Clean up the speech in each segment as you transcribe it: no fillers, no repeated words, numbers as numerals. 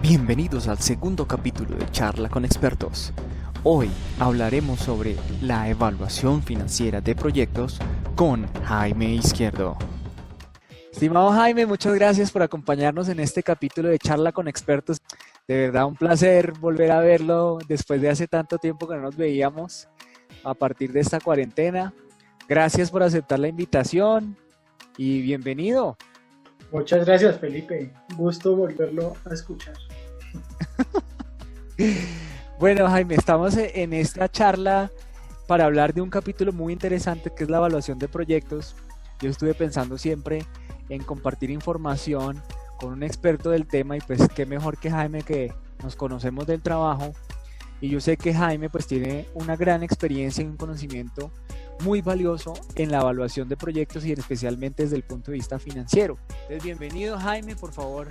Bienvenidos al segundo capítulo de Charla con Expertos. Hoy hablaremos sobre la evaluación financiera de proyectos con Jaime Izquierdo. Estimado Jaime, muchas gracias por acompañarnos en este capítulo de Charla con Expertos. De verdad, un placer volver a verlo después de hace tanto tiempo que no nos veíamos a partir de esta cuarentena. Gracias por aceptar la invitación y bienvenido. Muchas gracias, Felipe. Gusto volverlo a escuchar. Bueno, Jaime, estamos en esta charla para hablar de un capítulo muy interesante que es la evaluación de proyectos. Yo estuve pensando siempre en compartir información con un experto del tema y pues qué mejor que Jaime, que nos conocemos del trabajo, y yo sé que Jaime pues tiene una gran experiencia y un conocimiento muy valioso en la evaluación de proyectos y especialmente desde el punto de vista financiero. Entonces, bienvenido Jaime, por favor,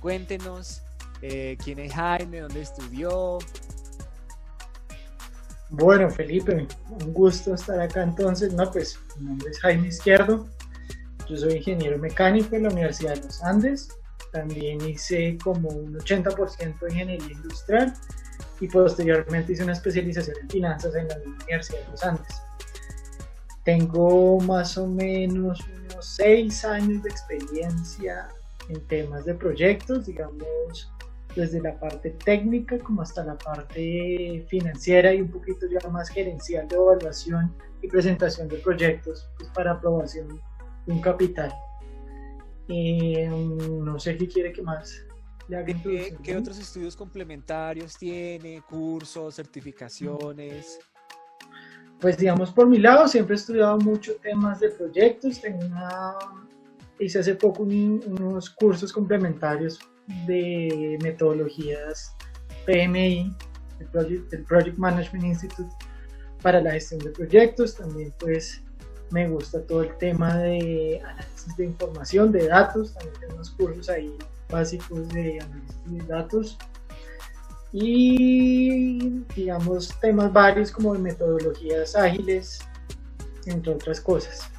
cuéntenos quién es Jaime, dónde estudió. Bueno, Felipe, un gusto estar acá entonces. No, pues mi nombre es Jaime Izquierdo. Yo soy ingeniero mecánico en la Universidad de los Andes. También hice como un 80% de ingeniería industrial y posteriormente hice una especialización en finanzas en la Universidad de los Andes. Tengo más o menos unos 6 años de experiencia en temas de proyectos, digamos, desde la parte técnica como hasta la parte financiera y un poquito ya más gerencial de evaluación y presentación de proyectos pues, para aprobación de un capital. No sé qué quiere que más le haga introducción. ¿Qué otros estudios complementarios tiene? ¿Cursos, certificaciones? Pues digamos, por mi lado siempre he estudiado mucho temas de proyectos. Hice hace poco unos cursos complementarios de metodologías PMI, el Project Management Institute, para la gestión de proyectos. También pues me gusta todo el tema de análisis de información, de datos. También tengo unos cursos ahí básicos de análisis de datos. Y digamos temas varios como de metodologías ágiles, entre otras cosas.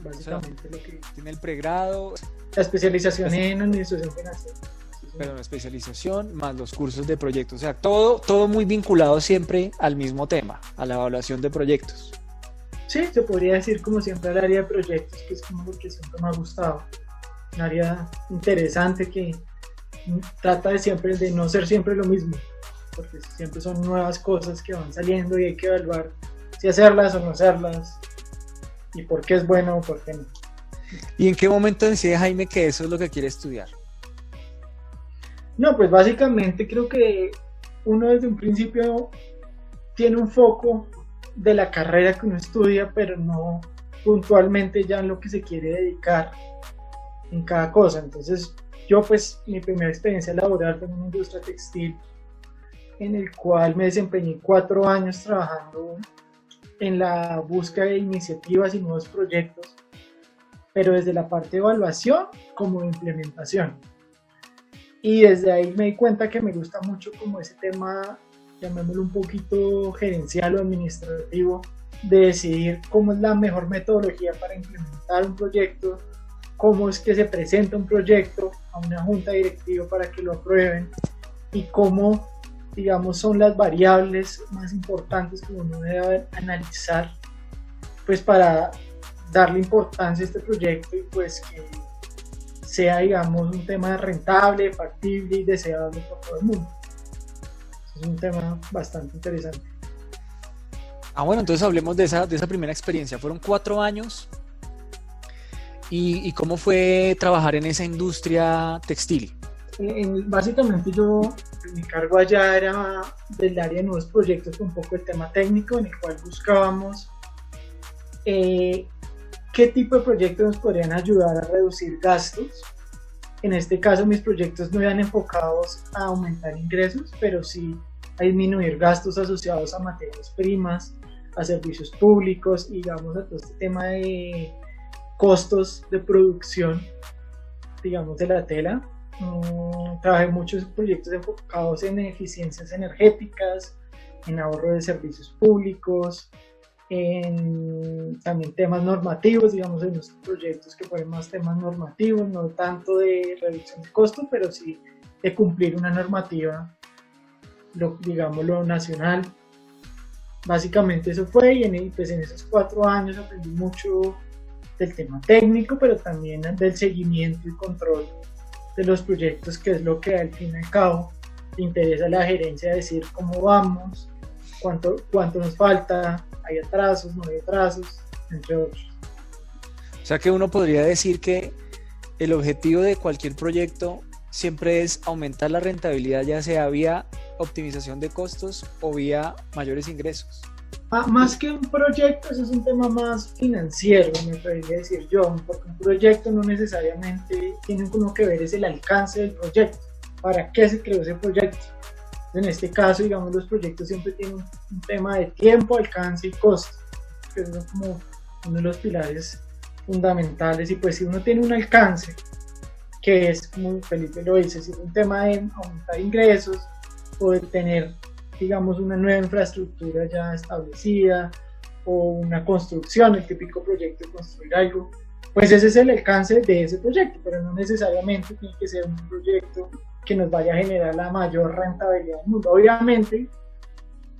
Básicamente, o sea, lo que tiene el pregrado, la especialización en administración financiera. Pero la especialización más los cursos de proyectos, o sea, todo muy vinculado siempre al mismo tema, a la evaluación de proyectos. Sí, se podría decir como siempre al área de proyectos, que es como lo que siempre me ha gustado. Un área interesante que trata de no ser siempre lo mismo, porque siempre son nuevas cosas que van saliendo y hay que evaluar si hacerlas o no hacerlas y por qué es bueno o por qué no. ¿Y en qué momento decide Jaime que eso es lo que quiere estudiar? No, pues básicamente creo que uno desde un principio tiene un foco de la carrera que uno estudia, pero no puntualmente ya en lo que se quiere dedicar en cada cosa. Entonces yo pues mi primera experiencia laboral fue en una industria textil en el cual me desempeñé 4 años trabajando en la búsqueda de iniciativas y nuevos proyectos, pero desde la parte de evaluación como de implementación. Y desde ahí me di cuenta que me gusta mucho como ese tema, llamémoslo un poquito gerencial o administrativo, de decidir cómo es la mejor metodología para implementar un proyecto, cómo es que se presenta un proyecto a una junta directiva para que lo aprueben y cómo, digamos, son las variables más importantes que uno debe analizar pues para darle importancia a este proyecto y pues que sea, digamos, un tema rentable, factible y deseable por todo el mundo. Es un tema bastante interesante. Bueno, entonces hablemos de esa primera experiencia. Fueron 4 años. ¿Y cómo fue trabajar en esa industria textil? Básicamente mi cargo allá era del área de nuevos proyectos con un poco de tema técnico en el cual buscábamos qué tipo de proyectos nos podrían ayudar a reducir gastos. En este caso mis proyectos no eran enfocados a aumentar ingresos, pero sí a disminuir gastos asociados a materias primas, a servicios públicos y digamos a todo este tema de costos de producción, digamos, de la tela. Trabajé muchos proyectos enfocados en eficiencias energéticas, en ahorro de servicios públicos, en también temas normativos, digamos, en los proyectos que fueron más temas normativos, no tanto de reducción de costos, pero sí de cumplir una normativa, digamos, lo nacional. Básicamente eso fue, y pues en esos 4 años aprendí mucho del tema técnico, pero también del seguimiento y control de los proyectos, que es lo que al fin y al cabo le interesa a la gerencia decir cómo vamos, cuánto nos falta, hay atrasos, no hay atrasos, entre otros. O sea que uno podría decir que el objetivo de cualquier proyecto siempre es aumentar la rentabilidad, ya sea vía optimización de costos o vía mayores ingresos. Más que un proyecto, eso es un tema más financiero, me podría decir yo, porque un proyecto no necesariamente tiene uno que ver es el alcance del proyecto, para qué se creó ese proyecto. En este caso, digamos, los proyectos siempre tienen un tema de tiempo, alcance y costo, que es como uno de los pilares fundamentales. Y pues si uno tiene un alcance, que es, como Felipe lo dice, si es un tema de aumentar ingresos o de tener, digamos, una nueva infraestructura ya establecida o una construcción, el típico proyecto de construir algo, pues ese es el alcance de ese proyecto, pero no necesariamente tiene que ser un proyecto que nos vaya a generar la mayor rentabilidad del mundo. Obviamente,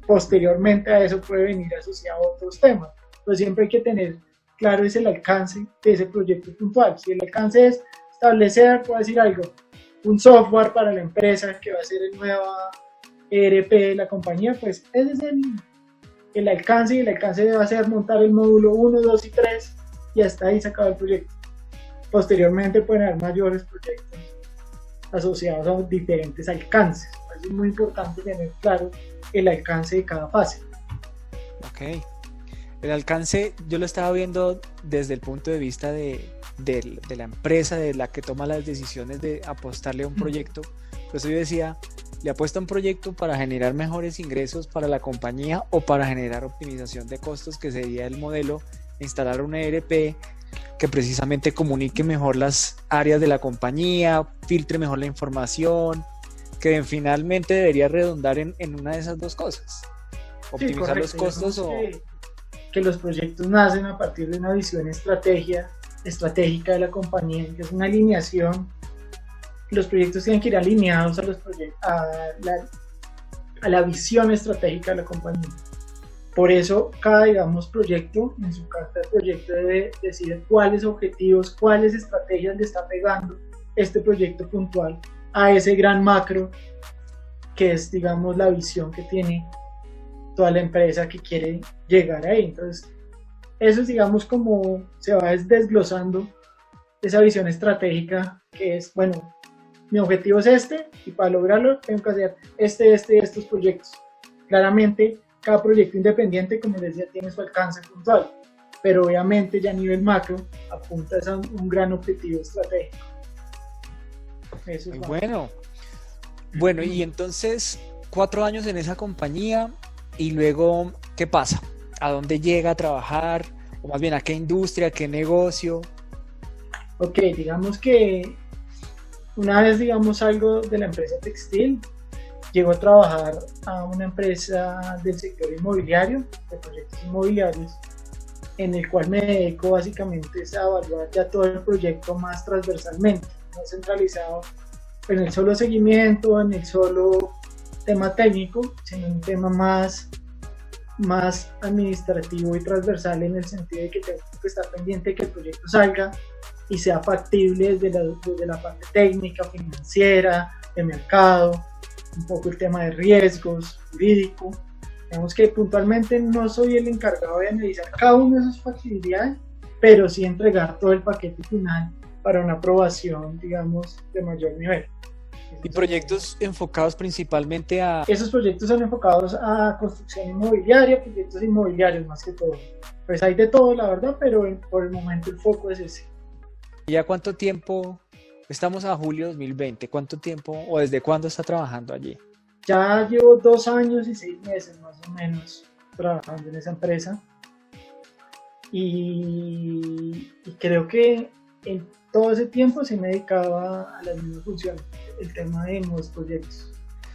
posteriormente a eso puede venir asociado a otros temas, pero siempre hay que tener claro es el alcance de ese proyecto puntual. Si el alcance es establecer, puedo decir algo, un software para la empresa que va a ser el nuevo ERP de la compañía, pues ese es el alcance, y el alcance va a ser montar el módulo 1, 2 y 3 y hasta ahí se acaba el proyecto. Posteriormente pueden haber mayores proyectos asociados a diferentes alcances. Es muy importante tener claro el alcance de cada fase. Ok. El alcance yo lo estaba viendo desde el punto de vista de la empresa, de la que toma las decisiones de apostarle a un proyecto. Por eso yo decía, le apuesta a un proyecto para generar mejores ingresos para la compañía o para generar optimización de costos, que sería el modelo de instalar un ERP que precisamente comunique mejor las áreas de la compañía, filtre mejor la información, que finalmente debería redundar en una de esas dos cosas. Optimizar los costos que los proyectos nacen a partir de una visión estratégica de la compañía, que es una alineación. Los proyectos tienen que ir alineados a la visión estratégica de la compañía. Por eso cada, digamos, proyecto, en su carta de proyecto debe decir cuáles objetivos, cuáles estrategias le está pegando este proyecto puntual a ese gran macro que es, digamos, la visión que tiene toda la empresa que quiere llegar ahí. Entonces, eso es, digamos, como se va desglosando esa visión estratégica, que es, bueno, mi objetivo es este, y para lograrlo tengo que hacer estos proyectos. Claramente, cada proyecto independiente, como les decía, tiene su alcance puntual, pero obviamente ya a nivel macro apunta a un gran objetivo estratégico. Eso es bueno, y entonces 4 años en esa compañía, y luego, ¿qué pasa? ¿A dónde llega a trabajar? O más bien, ¿a qué industria, a qué negocio? Ok, digamos que una vez, digamos, salgo de la empresa textil, llego a trabajar a una empresa del sector inmobiliario, de proyectos inmobiliarios, en el cual me dedico básicamente a evaluar ya todo el proyecto más transversalmente, no centralizado en el solo seguimiento, en el solo tema técnico, sino un tema más administrativo y transversal, en el sentido de que tengo que estar pendiente de que el proyecto salga y sea factible desde la parte técnica, financiera, de mercado, un poco el tema de riesgos, jurídico. Digamos que puntualmente no soy el encargado de analizar cada una de esas facilidades, pero sí entregar todo el paquete final para una aprobación, digamos, de mayor nivel. ¿Y proyectos enfocados principalmente a...? Esos proyectos son enfocados a construcción inmobiliaria, proyectos inmobiliarios más que todo. Pues hay de todo, la verdad, pero por el momento el foco es ese. ¿Ya cuánto tiempo? Estamos a julio 2020. ¿Cuánto tiempo o desde cuándo está trabajando allí? Ya llevo 2 años y 6 meses más o menos trabajando en esa empresa. Y creo que en todo ese tiempo se me dedicaba a las mismas funciones, el tema de nuevos proyectos.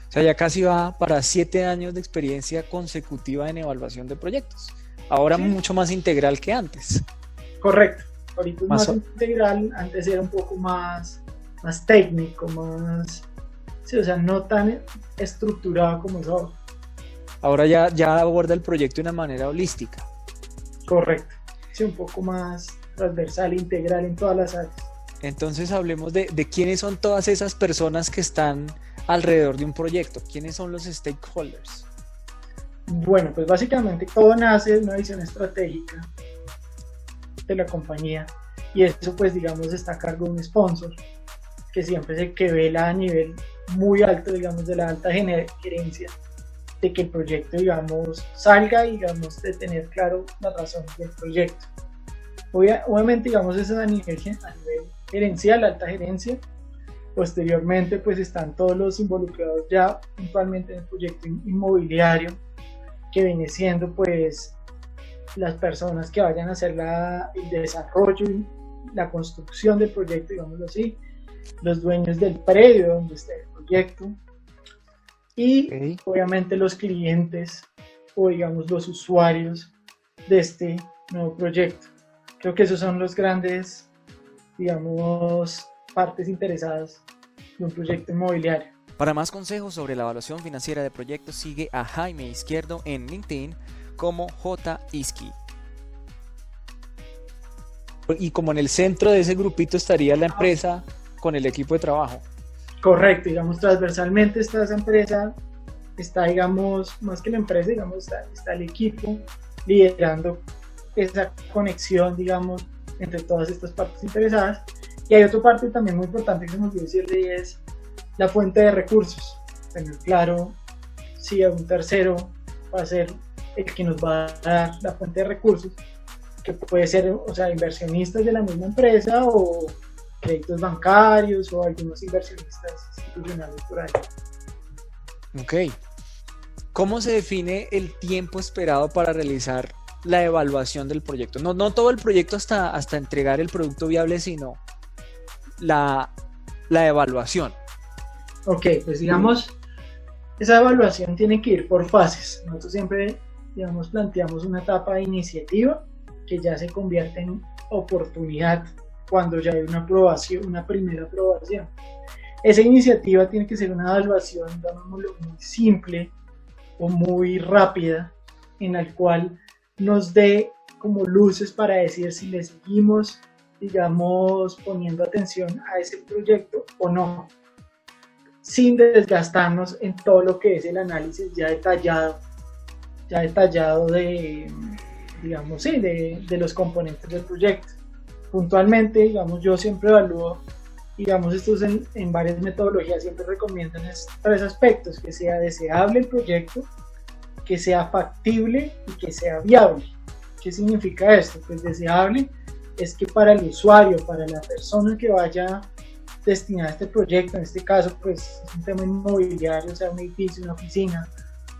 O sea, ya casi va para 7 años de experiencia consecutiva en evaluación de proyectos. Ahora sí, mucho más integral que antes. Correcto. Ahorita es más integral, antes era un poco más técnico, Sí, o sea, no tan estructurado como es ahora. Ahora ya aborda el proyecto de una manera holística. Correcto. Sí, un poco más transversal, integral en todas las áreas. Entonces hablemos de quiénes son todas esas personas que están alrededor de un proyecto. ¿Quiénes son los stakeholders? Bueno, pues básicamente todo nace de una visión estratégica de la compañía y eso pues digamos está a cargo de un sponsor que siempre es el que vela a nivel muy alto, digamos, de la alta gerencia, de que el proyecto, digamos, salga y, digamos, de tener claro la razón del proyecto. Obviamente, digamos, eso es a nivel gerencial, alta gerencia. Posteriormente, pues están todos los involucrados ya puntualmente en el proyecto inmobiliario, que viene siendo, pues, las personas que vayan a hacer el desarrollo y la construcción del proyecto, digámoslo así, los dueños del predio donde esté el proyecto y obviamente los clientes o digamos los usuarios de este nuevo proyecto. Creo que esos son los grandes, digamos, partes interesadas de un proyecto inmobiliario. Para más consejos sobre la evaluación financiera de proyectos, sigue a Jaime Izquierdo en LinkedIn como J. Izqui. Y como en el centro de ese grupito estaría la empresa con el equipo de trabajo. Correcto, digamos, transversalmente está esa empresa, está, digamos, más que la empresa, digamos, está el equipo liderando esa conexión, digamos, entre todas estas partes interesadas. Y hay otra parte también muy importante que se nos olvidó decirle y es la fuente de recursos. Tener claro si un tercero va a ser el que nos va a dar la fuente de recursos, que puede ser, o sea, inversionistas de la misma empresa o créditos bancarios o algunos inversionistas institucionales por ahí. Ok. ¿Cómo se define el tiempo esperado para realizar la evaluación del proyecto? No todo el proyecto hasta entregar el producto viable, sino la evaluación. Ok, pues digamos, esa evaluación tiene que ir por fases. Nosotros siempre, digamos, planteamos una etapa de iniciativa que ya se convierte en oportunidad cuando ya hay una aprobación, una primera aprobación. Esa iniciativa tiene que ser una evaluación, llamémoslo, muy simple o muy rápida, en la cual nos dé como luces para decir si le seguimos, digamos, poniendo atención a ese proyecto o no, sin desgastarnos en todo lo que es el análisis ya detallado de, digamos, sí, de los componentes del proyecto. Puntualmente, digamos, yo siempre evalúo, digamos, estos en varias metodologías siempre recomiendan tres aspectos: que sea deseable el proyecto, que sea factible y que sea viable. ¿Qué significa esto? Pues deseable es que para el usuario, para la persona que vaya destinada a este proyecto, en este caso pues es un tema inmobiliario, o sea, un edificio, una oficina,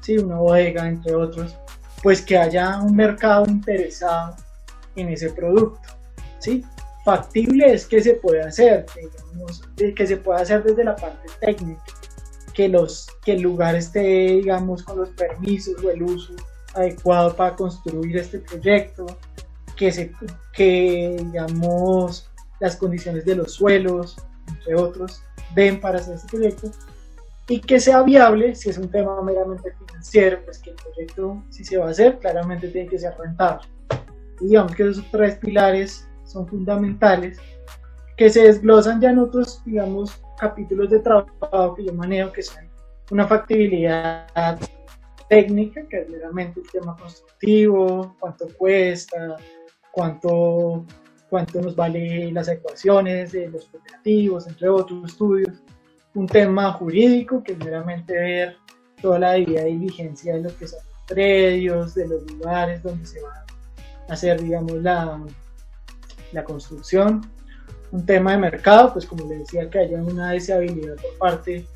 ¿sí? Una bodega, entre otros, pues que haya un mercado interesado en ese producto, ¿sí? Factible es que se pueda hacer, digamos, que se pueda hacer desde la parte técnica, que el lugar esté, digamos, con los permisos o el uso adecuado para construir este proyecto, que digamos, las condiciones de los suelos, entre otros, den para hacer este proyecto, y que sea viable. Si es un tema meramente financiero, pues que el proyecto, si se va a hacer, claramente tiene que ser rentable. Y digamos que esos tres pilares son fundamentales, que se desglosan ya en otros, digamos, capítulos de trabajo que yo manejo, que son una factibilidad técnica, que es meramente el tema constructivo, cuánto cuesta, cuánto nos vale las ecuaciones de los operativos, entre otros estudios. Un tema jurídico, que es meramente ver toda la debida diligencia de lo que son los predios, de los lugares donde se va a hacer, digamos, la construcción. Un tema de mercado, pues como les decía, que haya una deseabilidad por parte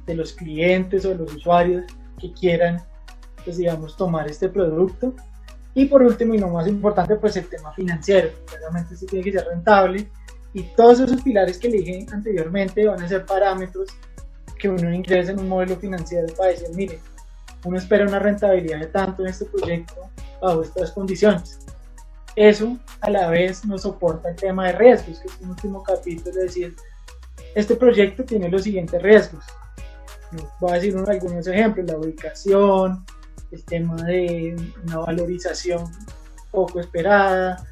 de los clientes o de los usuarios que quieran, pues digamos, tomar este producto. Y por último y no más importante, pues el tema financiero. Claramente esto tiene que ser rentable, y todos esos pilares que le dije anteriormente van a ser parámetros que uno ingresa en un modelo financiero para decir, mire, uno espera una rentabilidad de tanto en este proyecto bajo estas condiciones. Eso a la vez nos soporta el tema de riesgos, que es un último capítulo, es decir, este proyecto tiene los siguientes riesgos. No, voy a decir algunos ejemplos: la ubicación, el tema de una valorización poco esperada,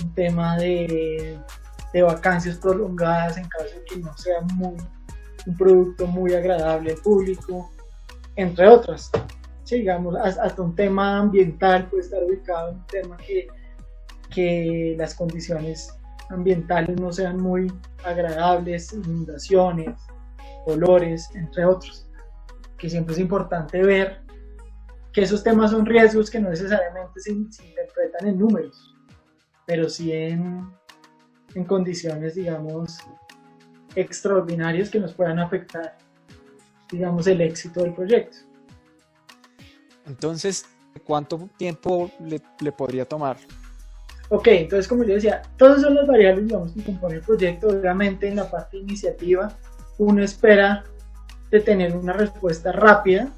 un tema de vacancias prolongadas en caso de que no sea un producto muy agradable al público, entre otras. Sí, digamos, hasta un tema ambiental puede estar ubicado en un tema que las condiciones ambientales no sean muy agradables, inundaciones, olores, entre otros, que siempre es importante ver que esos temas son riesgos que no necesariamente se interpretan en números, pero sí en condiciones, digamos, extraordinarias que nos puedan afectar, digamos, el éxito del proyecto. Entonces, ¿cuánto tiempo le podría tomar? Ok, entonces como yo decía, todas son las variables, digamos, que componen el proyecto. Obviamente en la parte de iniciativa uno espera de tener una respuesta rápida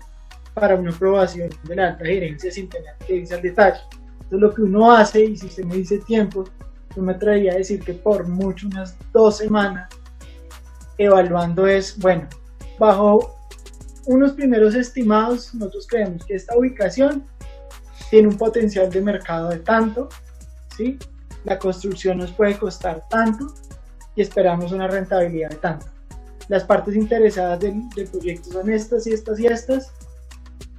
para una aprobación de la alta gerencia sin tener que irse al detalle. Entonces lo que uno hace, y si usted me dice tiempo, yo me atrevería a decir que por mucho unas 2 semanas evaluando es, bueno, bajo unos primeros estimados, nosotros creemos que esta ubicación tiene un potencial de mercado de tanto, ¿sí? La construcción nos puede costar tanto y esperamos una rentabilidad de tanto. Las partes interesadas del proyecto son estas y estas y estas,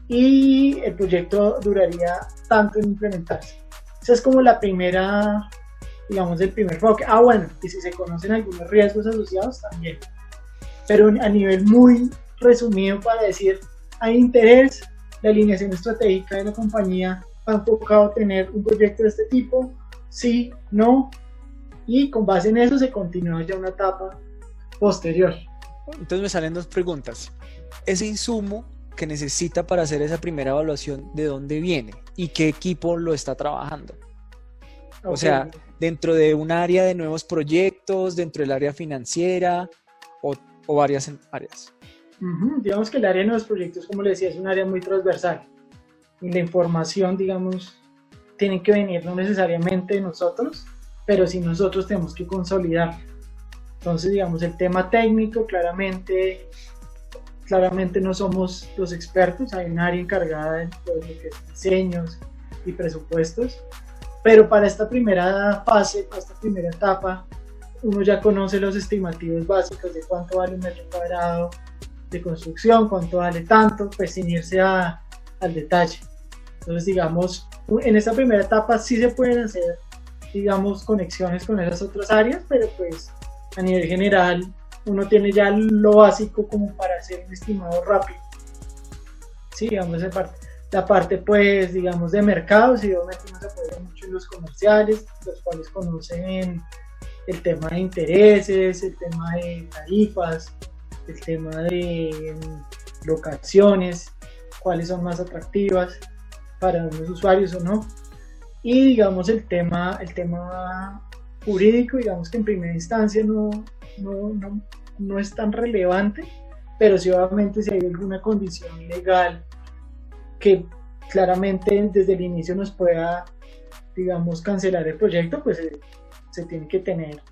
y el proyecto duraría tanto en implementarse. Esa es como la primera, digamos, el primer enfoque. Bueno, y si se conocen algunos riesgos asociados también, pero a nivel muy resumido para decir, hay interés, la alineación estratégica de la compañía ha enfocado a tener un proyecto de este tipo, sí, no, y con base en eso se continúa ya una etapa posterior. Entonces me salen 2 preguntas. Ese insumo que necesita para hacer esa primera evaluación, ¿de dónde viene? ¿Y qué equipo lo está trabajando? Okay. O sea, dentro de un área de nuevos proyectos, dentro del área financiera o varias áreas. Digamos que el área de nuevos proyectos, como le decía, es un área muy transversal. Y la información, digamos, tiene que venir no necesariamente de nosotros, pero sí nosotros tenemos que consolidarla. Entonces, digamos, el tema técnico, claramente no somos los expertos, hay un área encargada de lo que es diseños y presupuestos, pero para esta primera fase, para esta primera etapa, uno ya conoce los estimativos básicos de cuánto vale un metro cuadrado de construcción, cuánto vale tanto, pues sin irse al detalle. Entonces, digamos, en esta primera etapa sí se pueden hacer, digamos, conexiones con esas otras áreas, pero pues a nivel general uno tiene ya lo básico como para hacer un estimado rápido. Sí, digamos, la parte pues, digamos, de mercados, y obviamente uno se apoya mucho en los comerciales, los cuales conocen el tema de intereses, el tema de tarifas, el tema de locaciones, cuáles son más atractivas para los usuarios o no, y digamos el tema jurídico, digamos que en primera instancia no es tan relevante, pero sí obviamente si hay alguna condición legal que claramente desde el inicio nos pueda, digamos, cancelar el proyecto, pues se tiene que tener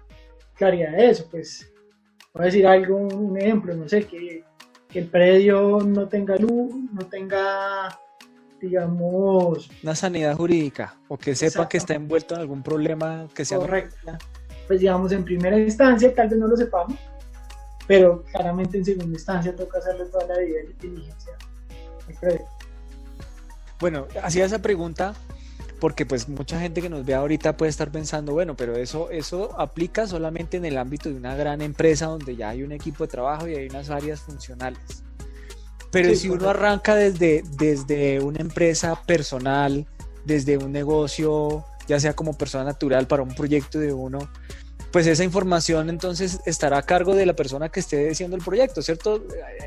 claridad de eso. Pues voy a decir un ejemplo, no sé, que el predio no tenga luz, no tenga, digamos, una sanidad jurídica, o que sepa que está envuelto en algún problema que sea correcto. Pues digamos, en primera instancia tal vez no lo sepamos, pero claramente en segunda instancia toca hacerle toda la debida diligencia al predio. Bueno, hacía esa pregunta porque pues mucha gente que nos ve ahorita puede estar pensando, bueno, pero eso aplica solamente en el ámbito de una gran empresa donde ya hay un equipo de trabajo y hay unas áreas funcionales. Pero sí, si uno arranca desde una empresa personal, desde un negocio, ya sea como persona natural para un proyecto de uno, pues esa información entonces estará a cargo de la persona que esté haciendo el proyecto, ¿cierto?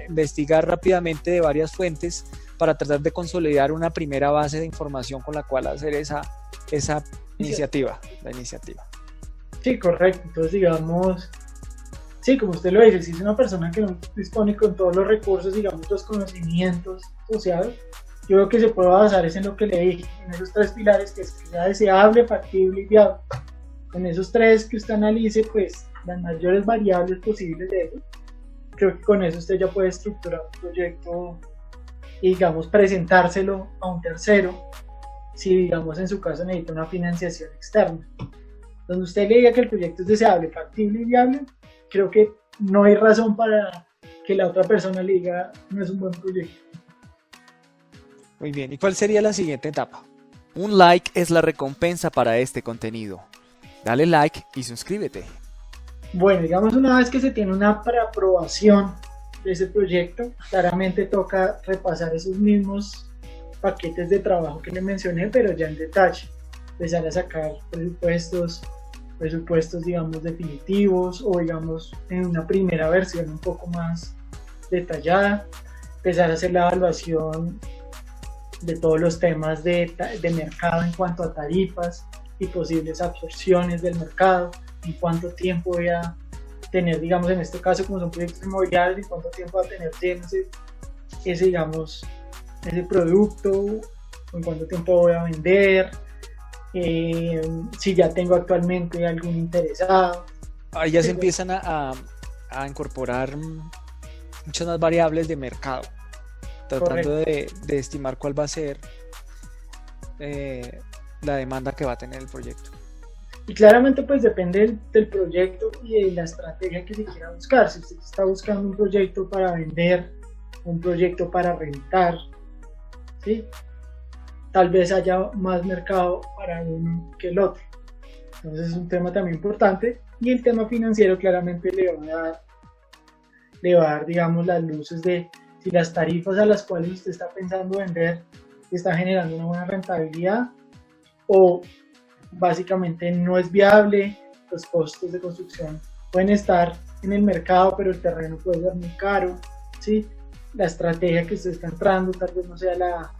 Investigar rápidamente de varias fuentes para tratar de consolidar una primera base de información con la cual hacer esa iniciativa, la iniciativa. Sí, correcto. Entonces, digamos, sí, como usted lo dice, si es una persona que no dispone con todos los recursos, digamos, los conocimientos asociados, yo creo que se puede basar en lo que le dije, en esos 3 pilares, que sea deseable, factible y viable. En esos 3 que usted analice, pues, las mayores variables posibles de eso, creo que con eso usted ya puede estructurar un proyecto y, digamos, presentárselo a un tercero, si, digamos, en su caso necesita una financiación externa. Donde usted le diga que el proyecto es deseable, factible y viable, creo que no hay razón para que la otra persona le diga no es un buen proyecto. Muy bien, ¿y cuál sería la siguiente etapa? Un like es la recompensa para este contenido. Dale like y suscríbete. Bueno, digamos, una vez que se tiene una preaprobación de ese proyecto, claramente toca repasar esos mismos paquetes de trabajo que le mencioné, pero ya en detalle. Empezar a sacar presupuestos, digamos, definitivos, o, digamos, en una primera versión un poco más detallada. Empezar a hacer la evaluación de todos los temas de mercado en cuanto a tarifas y posibles absorciones del mercado, en cuánto tiempo voy a tener, digamos, en este caso, como son proyectos inmobiliarios, en cuánto tiempo va a tener digamos, ese producto, en cuánto tiempo voy a vender, si ya tengo actualmente algún interesado. Ahí ya se empiezan a incorporar muchas más variables de mercado, tratando de estimar cuál va a ser la demanda que va a tener el proyecto. Y claramente pues depende del proyecto y de la estrategia que se quiera buscar. Si usted está buscando un proyecto para vender, un proyecto para rentar, ¿sí?, tal vez haya más mercado para uno que el otro. Entonces es un tema también importante, y el tema financiero claramente le va a dar, digamos, las luces de si las tarifas a las cuales usted está pensando vender están generando una buena rentabilidad, o básicamente no es viable. Los costos de construcción pueden estar en el mercado, pero el terreno puede ser muy caro, ¿sí? La estrategia que usted está entrando tal vez no sea la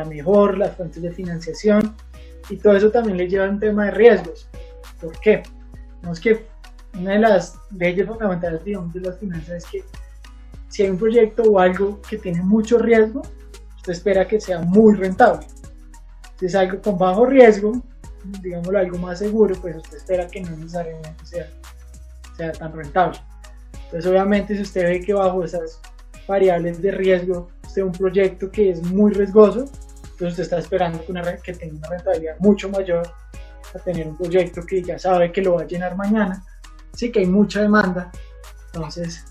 mejor, las fuentes de financiación, y todo eso también le lleva a un tema de riesgos. ¿Por qué? Vemos que una de las leyes fundamentales, digamos, de las finanzas es que si hay un proyecto o algo que tiene mucho riesgo, usted espera que sea muy rentable. Si es algo con bajo riesgo, digámoslo, algo más seguro, pues usted espera que no necesariamente sea tan rentable. Entonces, obviamente, si usted ve que bajo esas variables de riesgo, usted un proyecto que es muy riesgoso, entonces usted está esperando que tenga una rentabilidad mucho mayor a tener un proyecto que ya sabe que lo va a llenar mañana, sí, que hay mucha demanda. Entonces,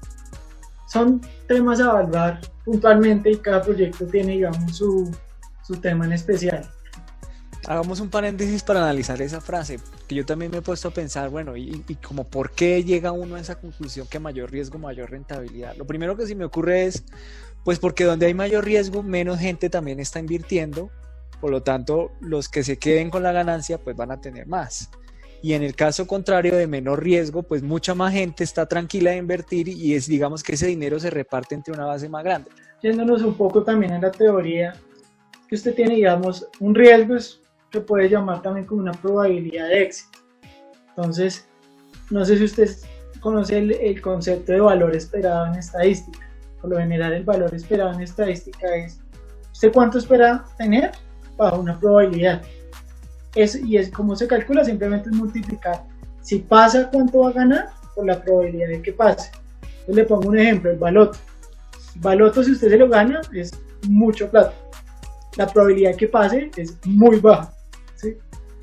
son temas a evaluar puntualmente, y cada proyecto tiene, digamos, su tema en especial. Hagamos un paréntesis para analizar esa frase, que yo también me he puesto a pensar, bueno, y como por qué llega uno a esa conclusión que mayor riesgo, mayor rentabilidad. Lo primero que se me ocurre es, pues porque donde hay mayor riesgo, menos gente también está invirtiendo, por lo tanto, los que se queden con la ganancia, pues van a tener más. Y en el caso contrario de menor riesgo, pues mucha más gente está tranquila de invertir, y es, digamos, que ese dinero se reparte entre una base más grande. Yéndonos un poco también en la teoría, que usted tiene, digamos, un riesgo que puede llamar también como una probabilidad de éxito. Entonces, no sé si usted conoce el concepto de valor esperado en estadística. Por lo general, el valor esperado en estadística es ¿usted cuánto espera tener bajo una probabilidad? Y es como se calcula, simplemente es multiplicar si pasa, cuánto va a ganar, por la probabilidad de que pase. Entonces le pongo un ejemplo, el baloto. El baloto, si usted se lo gana, es mucho plata. La probabilidad de que pase es muy baja, ¿sí?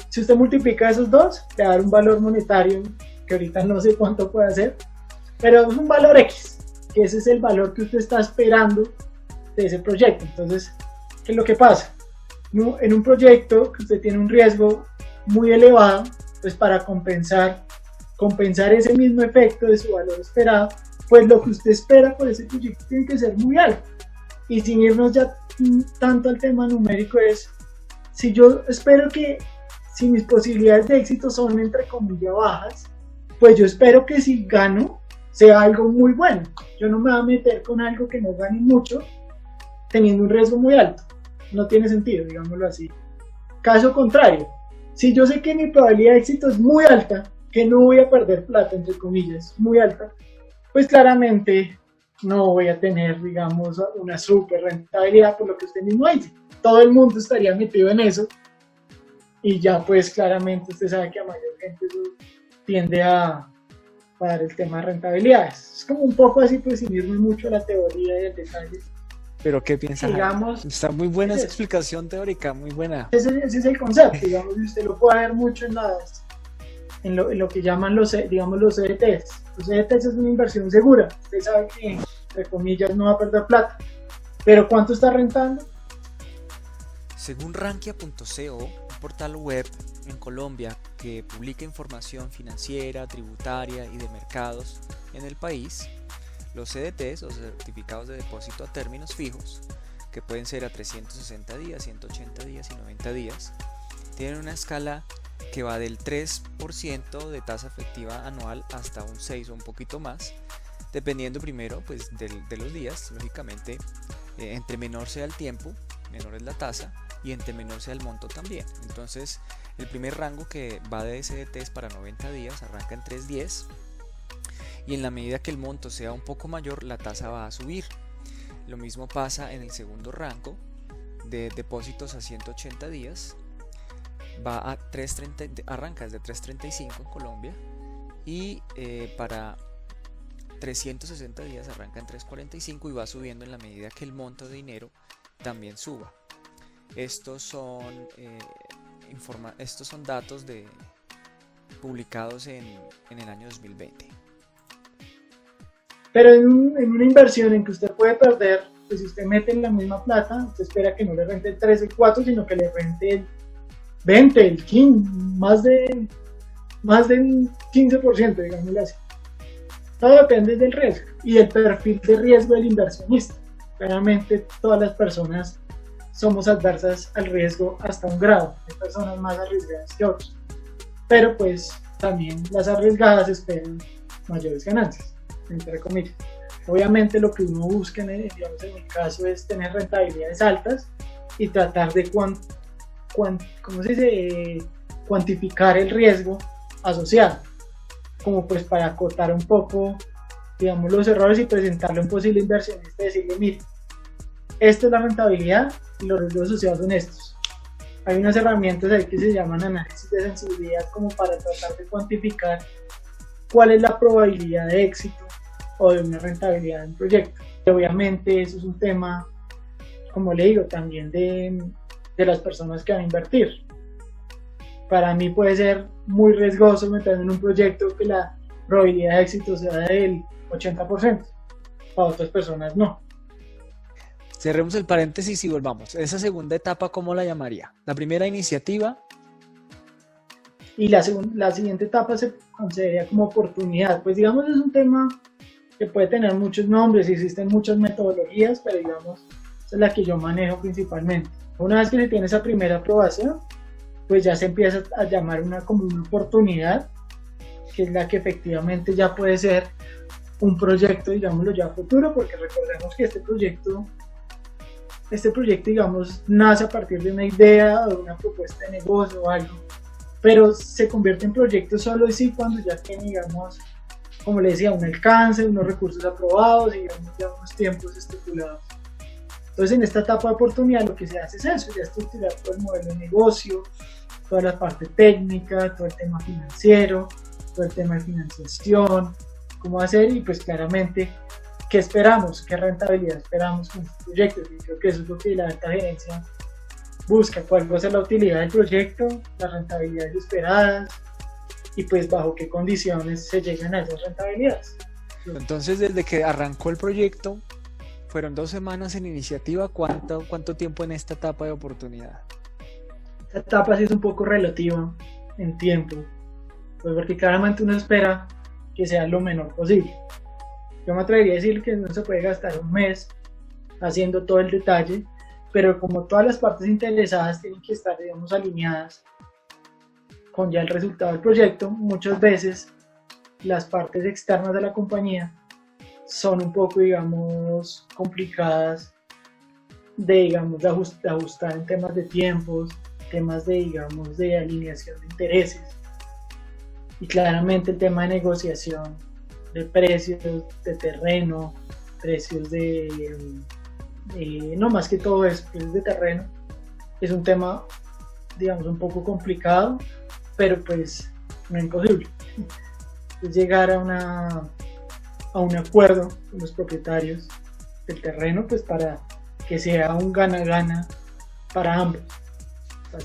Si usted multiplica esos dos, le va a dar un valor monetario que ahorita no sé cuánto puede ser, pero es un valor X, que ese es el valor que usted está esperando de ese proyecto. Entonces, ¿qué es lo que pasa? En un proyecto que usted tiene un riesgo muy elevado, pues para compensar ese mismo efecto de su valor esperado, pues lo que usted espera por ese proyecto tiene que ser muy alto. Y sin irnos ya tanto al tema numérico, es si yo espero que, si mis posibilidades de éxito son entre comillas bajas, pues yo espero que si gano sea algo muy bueno. Yo no me voy a meter con algo que no gane mucho teniendo un riesgo muy alto. No tiene sentido, digámoslo así. Caso contrario, si yo sé que mi probabilidad de éxito es muy alta, que no voy a perder plata, entre comillas, muy alta, pues claramente no voy a tener, digamos, una super rentabilidad, por lo que usted mismo dice. Todo el mundo estaría metido en eso, y ya pues claramente usted sabe que a mayor gente eso tiende a para el tema de rentabilidades. Es como un poco así, pues sin irme mucho a la teoría y el detalle. Pero ¿qué piensas? Digamos, está muy buena esa explicación teórica, muy buena. Ese es el concepto, digamos, y usted lo puede ver mucho en lo que llaman digamos, los CDTs. Los CDTs es una inversión segura. Usted sabe que, entre comillas, no va a perder plata. Pero ¿cuánto está rentando? Según Rankia.co, un portal web en Colombia que publica información financiera, tributaria y de mercados en el país, los CDTs o certificados de depósito a términos fijos, que pueden ser a 360 días, 180 días y 90 días, tienen una escala que va del 3% de tasa efectiva anual hasta un 6 o un poquito más, dependiendo primero pues de los días. Lógicamente, entre menor sea el tiempo, menor es la tasa, y entre menor sea el monto también. Entonces, el primer rango que va de CDTs para 90 días arranca en 3.10, y en la medida que el monto sea un poco mayor, la tasa va a subir. Lo mismo pasa en el segundo rango de depósitos a 180 días, va a 3.30, arranca desde 3.35 en Colombia, y para 360 días arranca en 3.45 y va subiendo en la medida que el monto de dinero también suba. Estos son datos publicados en el año 2020. Pero en una inversión en que usted puede perder, pues si usted mete en la misma plata, usted espera que no le rente el 3, el 4, sino que le rente el 20, el 15, más de un 15%, digámoslo así. Todo depende del riesgo y del perfil de riesgo del inversionista. Claramente todas las personas somos adversas al riesgo hasta un grado. Hay personas más arriesgadas que otras. Pero pues también las arriesgadas esperan mayores ganancias, entre comillas. Obviamente lo que uno busca en el caso es tener rentabilidades altas y tratar de cuantificar el riesgo asociado, como pues para acotar un poco, digamos, los errores y presentarle a un posible inversionista y decirle, mire, esta es la rentabilidad y los riesgos asociados son estos. Hay unas herramientas ahí que se llaman análisis de sensibilidad, como para tratar de cuantificar cuál es la probabilidad de éxito o de una rentabilidad en un proyecto. Y obviamente eso es un tema, como le digo, también de las personas que van a invertir. Para mí puede ser muy riesgoso meterme en un proyecto que la probabilidad de éxito sea del 80%, para otras personas no. Cerremos el paréntesis y volvamos. Esa segunda etapa, ¿cómo la llamaría? La primera, iniciativa. Y la siguiente etapa se consideraría como oportunidad. Pues digamos, es un tema que puede tener muchos nombres y existen muchas metodologías, pero digamos, esa es la que yo manejo principalmente. Una vez que se tiene esa primera aprobación, pues ya se empieza a llamar como una oportunidad, que es la que efectivamente ya puede ser un proyecto, digámoslo ya futuro, porque recordemos que este proyecto, digamos, nace a partir de una idea o de una propuesta de negocio o algo, pero se convierte en proyecto solo y sí cuando ya tiene, digamos, como le decía, un alcance, unos recursos aprobados y digamos ya unos tiempos estipulados. Entonces, en esta etapa de oportunidad lo que se hace es eso, ya estructurar todo el modelo de negocio, toda la parte técnica, todo el tema financiero, todo el tema de financiación, cómo hacer y pues claramente qué esperamos, qué rentabilidad esperamos con este proyecto. Y creo que eso es lo que la alta gerencia busca, cuál va a ser la utilidad del proyecto, las rentabilidades esperadas y pues bajo qué condiciones se llegan a esas rentabilidades. Entonces, desde que arrancó el proyecto, fueron 2 semanas en iniciativa. ¿Cuánto tiempo en esta etapa de oportunidad? Esta etapa sí es un poco relativa en tiempo, pues porque claramente uno espera que sea lo menor posible. Yo me atrevería a decir que no se puede gastar un mes haciendo todo el detalle, pero como todas las partes interesadas tienen que estar, digamos, alineadas con ya el resultado del proyecto, muchas veces las partes externas de la compañía son un poco, digamos, complicadas de ajustar en temas de tiempos, temas de, digamos, de alineación de intereses y claramente el tema de negociación de precios de terreno, precios no más que todo eso, precios de terreno, es un tema, digamos, un poco complicado, pero pues no imposible. es llegar a un acuerdo con los propietarios del terreno, pues para que sea un gana-gana para ambos,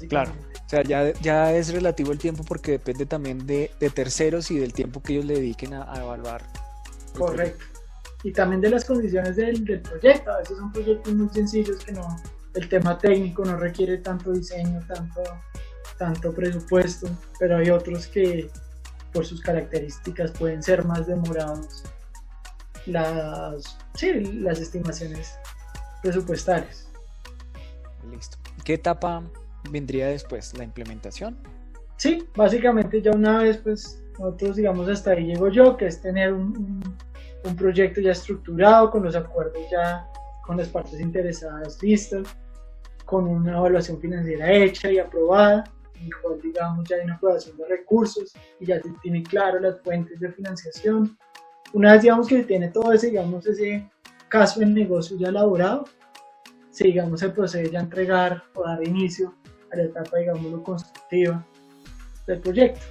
Claro, o sea, ya es relativo el tiempo porque depende también de terceros y del tiempo que ellos le dediquen a evaluar. Correcto. Y también de las condiciones del proyecto. A veces son proyectos muy sencillos que no, el tema técnico no requiere tanto diseño, tanto presupuesto, pero hay otros que por sus características pueden ser más demorados las estimaciones presupuestarias. Listo. ¿Qué etapa vendría después? ¿La implementación? Sí, básicamente ya una vez, pues nosotros, digamos, hasta ahí llego yo, que es tener un proyecto ya estructurado, con los acuerdos ya con las partes interesadas listas, con una evaluación financiera hecha y aprobada, en el cual, digamos, ya hay una aprobación de recursos y ya se tiene claro las fuentes de financiación. Una vez, digamos, que se tiene todo ese, digamos, ese caso en negocio ya elaborado, si, digamos, se procede ya a entregar o dar inicio a la etapa, digamos, constructiva del proyecto.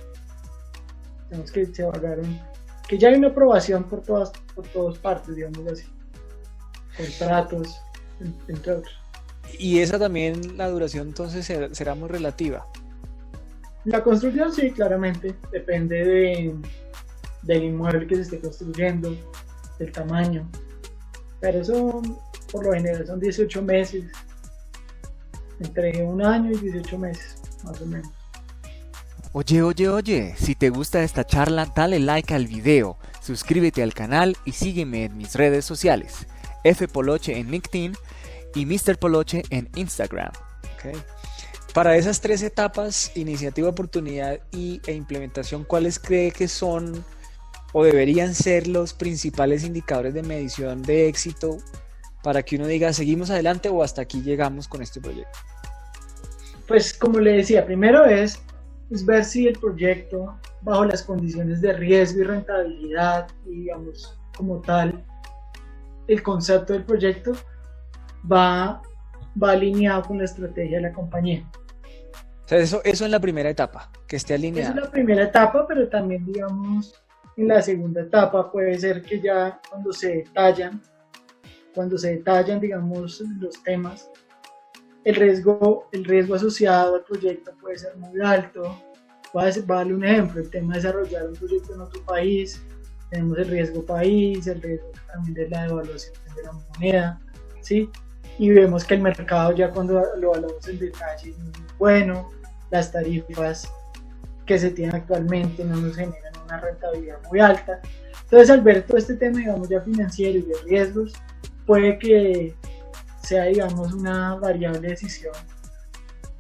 Tenemos que se evaluaron, que ya hay una aprobación por todas partes, digamos así, contratos, entre otros. Y esa también, la duración entonces será muy relativa. La construcción sí, claramente, depende del inmueble que se esté construyendo, del tamaño, pero eso por lo general son 18 meses, entre un año y 18 meses, más o menos. Oye, si te gusta esta charla, dale like al video, suscríbete al canal y sígueme en mis redes sociales, Fpoloche en LinkedIn y Mr. Poloche en Instagram. Okay. Para esas tres etapas, iniciativa, oportunidad e implementación, ¿cuáles cree que son o deberían ser los principales indicadores de medición de éxito para que uno diga seguimos adelante o hasta aquí llegamos con este proyecto? Pues como le decía, primero es ver si el proyecto, bajo las condiciones de riesgo y rentabilidad, digamos, como tal, el concepto del proyecto va alineado con la estrategia de la compañía. O sea, eso en la primera etapa, que esté alineado. Esa es la primera etapa, pero también, digamos, en la segunda etapa puede ser que ya cuando se detallan, digamos, los temas, el riesgo asociado al proyecto puede ser muy alto. Voy a darle un ejemplo, el tema de desarrollar un proyecto en otro país, tenemos el riesgo país, el riesgo también de la devaluación de la moneda, ¿sí? Y vemos que el mercado, ya cuando lo evaluamos en detalle, es muy bueno, las tarifas que se tienen actualmente no nos generan una rentabilidad muy alta. Entonces, al ver todo este tema, digamos, ya financiero y de riesgos, puede que sea, digamos, una variable decisión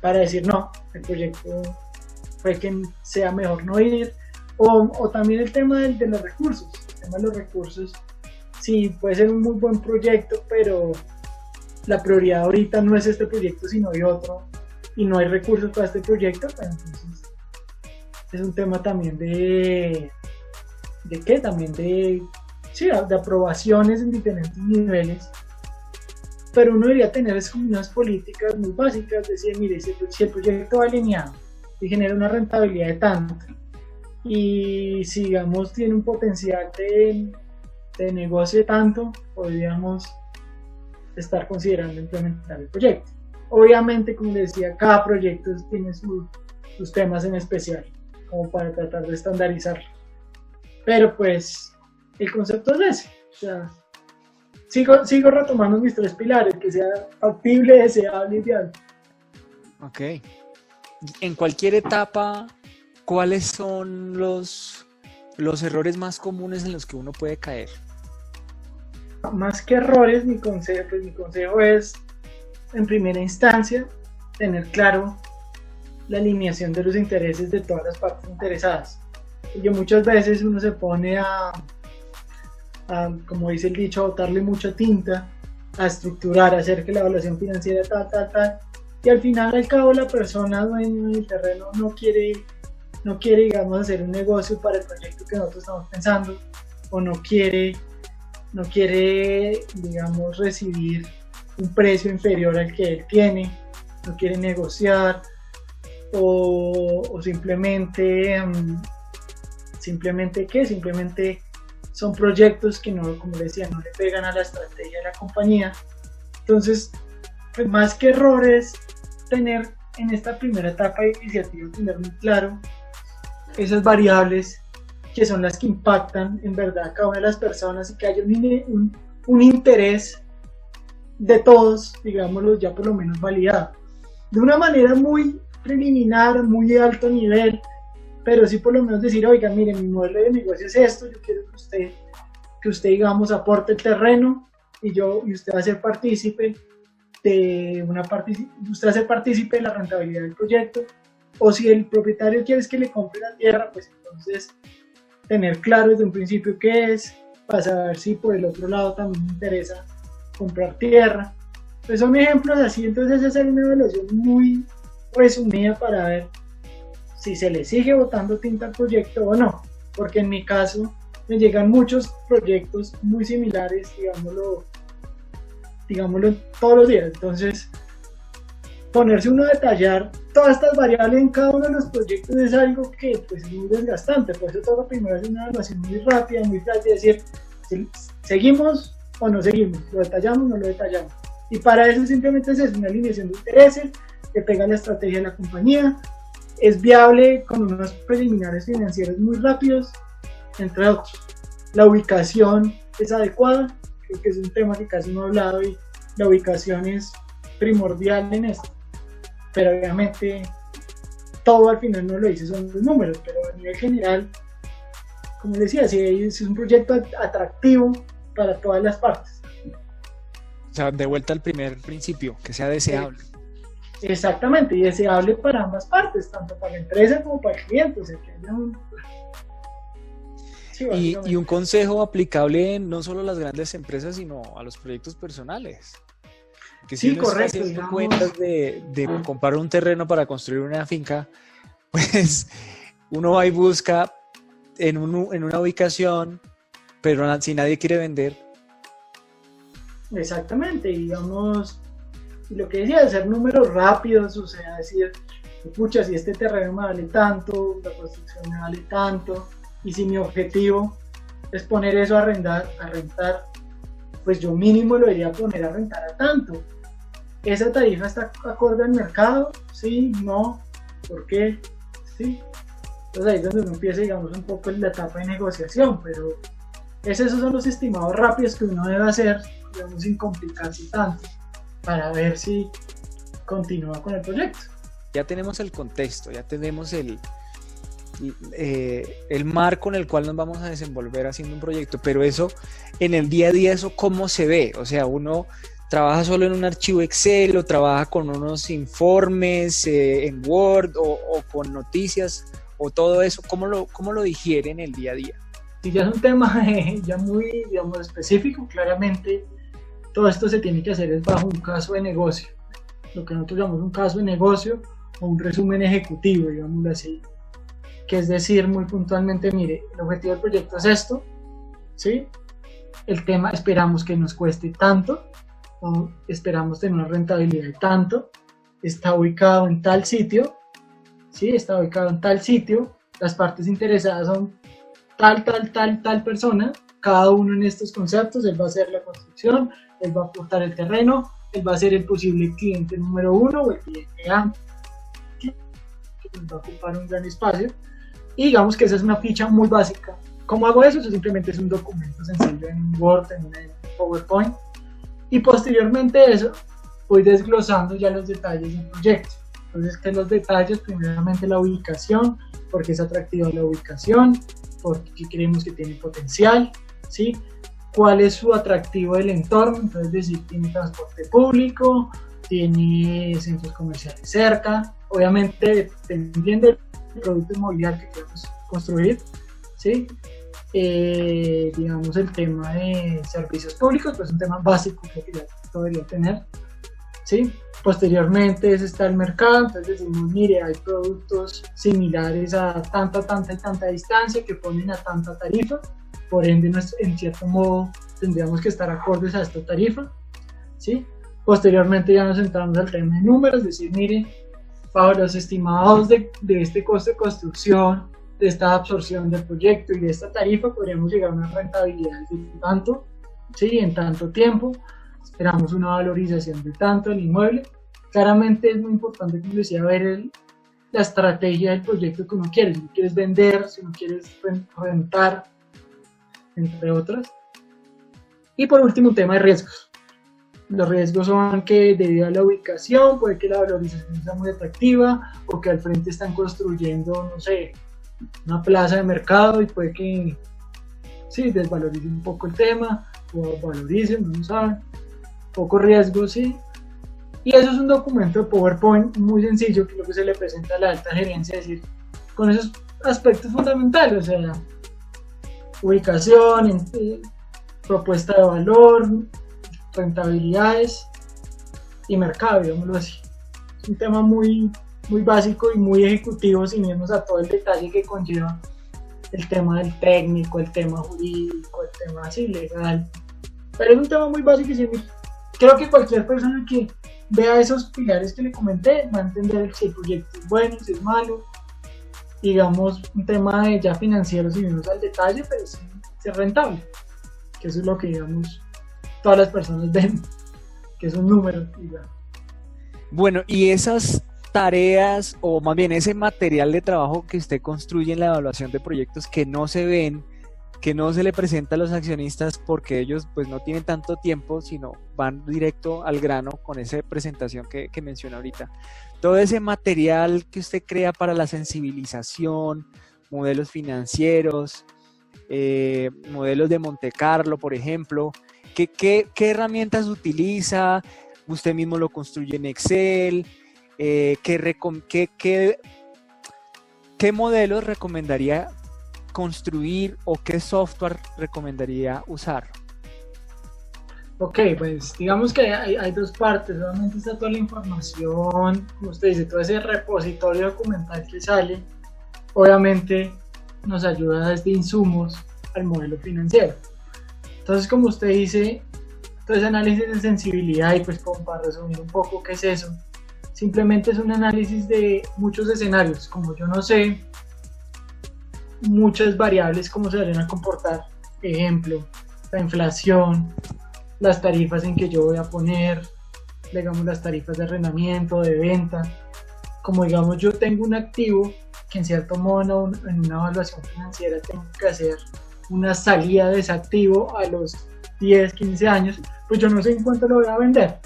para decir no, el proyecto puede que sea mejor no ir, o también el tema de los recursos. El tema de los recursos, sí, puede ser un muy buen proyecto, pero la prioridad ahorita no es este proyecto, sino hay otro, y no hay recursos para este proyecto, pues entonces es un tema también de aprobaciones en diferentes niveles, pero uno debería tener es como unas políticas muy básicas, decir, mire, si el proyecto va alineado y genera una rentabilidad de tanto, y si, digamos, tiene un potencial de negocio de tanto, podríamos estar considerando implementar el proyecto. Obviamente, como les decía, cada proyecto tiene sus temas en especial, como para tratar de estandarizarlo. Pero pues, el concepto es ese. O sea, sigo retomando mis tres pilares, que sea factible, deseable y viable. Ok. En cualquier etapa, ¿cuáles son los errores más comunes en los que uno puede caer? Más que errores, mi consejo es, en primera instancia, tener claro la alineación de los intereses de todas las partes interesadas. Y muchas veces uno se pone a, como dice el dicho, a botarle mucha tinta, a estructurar, a hacer que la evaluación financiera tal, y al final al cabo la persona dueña del terreno no quiere, digamos, hacer un negocio para el proyecto que nosotros estamos pensando, o no quiere, digamos, recibir un precio inferior al que él tiene, no quiere negociar, o simplemente simplemente simplemente son proyectos que no, como le decía, no le pegan a la estrategia de la compañía. Entonces, pues más que errores, tener en esta primera etapa de iniciativa, tener muy claro esas variables que son las que impactan en verdad a cada una de las personas y que haya un interés de todos, digámoslo, ya por lo menos validado. De una manera muy preliminar, muy de alto nivel, pero sí por lo menos decir, oiga, mire, mi modelo de negocio es esto, yo quiero que usted digamos, aporte el terreno y usted va a ser partícipe usted va a ser partícipe de la rentabilidad del proyecto, o si el propietario quiere que le compre la tierra, pues entonces tener claro desde un principio qué es, para saber si por el otro lado también me interesa comprar tierra. Pues son ejemplos así, entonces hacer una evaluación muy resumida para ver si se le sigue botando tinta al proyecto o no, porque en mi caso me llegan muchos proyectos muy similares, digámoslo todos los días. Entonces, ponerse uno a detallar todas estas variables en cada uno de los proyectos es algo que pues, es muy desgastante. Por eso toca primero hacer una evaluación muy rápida, muy fácil, decir, ¿seguimos o no seguimos? ¿Lo detallamos o no lo detallamos? Y para eso simplemente es una alineación de intereses que pega la estrategia de la compañía, es viable con unos preliminares financieros muy rápidos, entre otros. La ubicación es adecuada, creo que es un tema que casi no he hablado y la ubicación es primordial en esto, pero obviamente todo al final no lo dice, son los números, pero a nivel general, como decía, si es un proyecto atractivo para todas las partes. O sea, de vuelta al primer principio, que sea deseable. Exactamente, y deseable para ambas partes, tanto para la empresa como para el cliente. O sea, que haya y un consejo aplicable no solo a las grandes empresas, sino a los proyectos personales. Que si uno está haciendo cuentas de comprar un terreno para construir una finca, pues uno va y busca en una ubicación, pero si nadie quiere vender. Exactamente, digamos, lo que decía, hacer números rápidos, o sea, decir, pucha, si este terreno me vale tanto, la construcción me vale tanto, y si mi objetivo es poner eso a rentar, pues yo mínimo lo iría a poner a rentar a tanto. ¿Esa tarifa está acorde al mercado? Sí, no, ¿por qué? Sí. Entonces ahí es donde uno empieza, digamos, un poco en la etapa de negociación, pero esos son los estimados rápidos que uno debe hacer, digamos, sin complicarse tanto, para ver si continúa con el proyecto. Ya tenemos el contexto, ya tenemos el marco en el cual nos vamos a desenvolver haciendo un proyecto, pero eso, en el día a día, ¿eso cómo se ve? O sea, uno trabaja solo en un archivo Excel o trabaja con unos informes en Word o con noticias o todo eso, ¿cómo lo digiere en el día a día? Si ya es un tema ya muy, digamos, específico, claramente todo esto se tiene que hacer es bajo un caso de negocio, lo que nosotros llamamos un caso de negocio o un resumen ejecutivo, digámoslo así, que es decir muy puntualmente, mire, el objetivo del proyecto es esto, ¿sí? El tema esperamos que nos cueste tanto, o esperamos tener una rentabilidad de tanto, está ubicado en tal sitio, ¿sí? Está ubicado en tal sitio, las partes interesadas son tal persona, cada uno en estos conceptos, él va a hacer la construcción, él va a aportar el terreno, él va a ser el posible cliente número 1 o el cliente A, que va a ocupar un gran espacio, y digamos que esa es una ficha muy básica. ¿Cómo hago eso? Eso simplemente es un documento sencillo en Word, en PowerPoint, y posteriormente a eso voy desglosando ya los detalles del proyecto. Entonces, ¿qué los detalles? Primeramente la ubicación, porque es atractiva la ubicación, porque creemos que tiene potencial, ¿sí? ¿Cuál es su atractivo del entorno? Entonces, decir, tiene transporte público, tiene centros comerciales cerca, obviamente dependiendo del producto inmobiliario que queramos construir, ¿sí? Digamos el tema de servicios públicos, pues es un tema básico que ya debería tener, ¿sí? Posteriormente está el mercado, entonces decimos, mire, hay productos similares a tanta distancia que ponen a tanta tarifa, por ende en cierto modo tendríamos que estar acordes a esta tarifa, ¿sí? Posteriormente ya nos entramos al tema de números, decir, mire, bajo los estimados de este costo de construcción, de esta absorción del proyecto y de esta tarifa podríamos llegar a una rentabilidad de tanto, ¿sí? En tanto tiempo, esperamos una valorización de tanto del inmueble. Claramente es muy importante, como decía, ver la estrategia del proyecto que uno quiere, si uno quieres vender, si uno quieres rentar, entre otras. Y por último, un tema de riesgos. Los riesgos son que debido a la ubicación puede que la valorización sea muy atractiva o que al frente están construyendo, no sé, una plaza de mercado y puede que sí, desvaloricen un poco el tema o valoricen, no saben, poco riesgo, sí. Y eso es un documento de PowerPoint muy sencillo que es lo que se le presenta a la alta gerencia, es decir, con esos aspectos fundamentales, o sea, ubicación, propuesta de valor, rentabilidades y mercado, digámoslo así. Es un tema muy básico y muy ejecutivo, sin irnos a todo el detalle que conlleva el tema del técnico, el tema jurídico, el tema así legal. Pero es un tema muy básico y creo que cualquier persona que vea esos pilares que le comenté va a entender si el proyecto es bueno, si es malo. Digamos, un tema de ya financiero, sin irnos al detalle, pero sí es rentable. Que eso es lo que, digamos, todas las personas ven, que es un número. Digamos. Bueno, y esas tareas, o más bien ese material de trabajo que usted construye en la evaluación de proyectos que no se ven, que no se le presenta a los accionistas porque ellos pues no tienen tanto tiempo, sino van directo al grano con esa presentación que menciona ahorita. Todo ese material que usted crea para la sensibilización, modelos financieros, modelos de Monte Carlo, por ejemplo, ¿qué herramientas utiliza? ¿Usted mismo lo construye en Excel? ¿Qué modelos recomendaría construir o qué software recomendaría usar? Ok, pues digamos que hay dos partes. Obviamente está toda la información, como usted dice, todo ese repositorio documental que sale, obviamente nos ayuda desde insumos al modelo financiero. Entonces, como usted dice, todo ese análisis de sensibilidad, y pues como para resumir un poco qué es eso, simplemente es un análisis de muchos escenarios, como yo no sé muchas variables cómo se van a comportar, ejemplo, la inflación, las tarifas en que yo voy a poner, digamos las tarifas de arrendamiento, de venta, como digamos yo tengo un activo que en cierto modo en una evaluación financiera tengo que hacer una salida de ese activo a los 10, 15 años, pues yo no sé en cuánto lo voy a vender.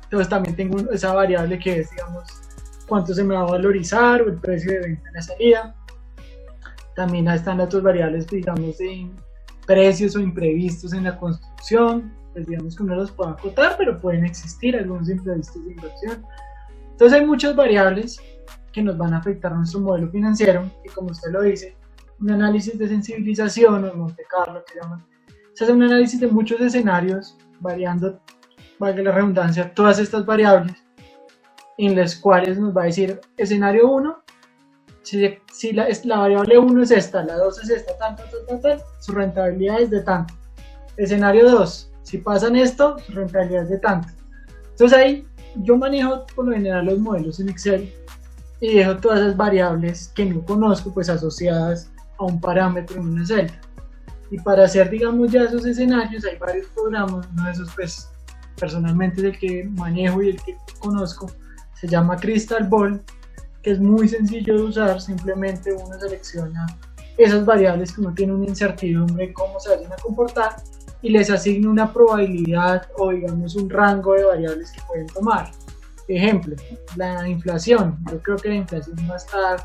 Entonces también tengo esa variable que es, digamos, cuánto se me va a valorizar o el precio de venta en la salida. También están otras variables, digamos, de precios o imprevistos en la construcción, pues digamos que uno los puede acotar, pero pueden existir algunos imprevistos de inversión. Entonces hay muchas variables que nos van a afectar nuestro modelo financiero y como usted lo dice, un análisis de sensibilización o de Monte Carlo, que llaman, se hace un análisis de muchos escenarios, variando, valga la redundancia, todas estas variables, en las cuales nos va a decir escenario 1, si la variable 1 es esta, la 2 es esta, tanto, su rentabilidad es de tanto. Escenario 2, si pasan esto, su rentabilidad es de tanto. Entonces ahí yo manejo por lo general los modelos en Excel y dejo todas esas variables que no conozco pues asociadas a un parámetro en una celda. Y para hacer digamos ya esos escenarios hay varios programas, uno de esos pues personalmente es el que manejo y el que conozco, se llama Crystal Ball, que es muy sencillo de usar, simplemente uno selecciona esas variables que uno tiene una incertidumbre de cómo se vayan a comportar y les asigna una probabilidad o digamos un rango de variables que pueden tomar. Ejemplo, la inflación, yo creo que la inflación va a estar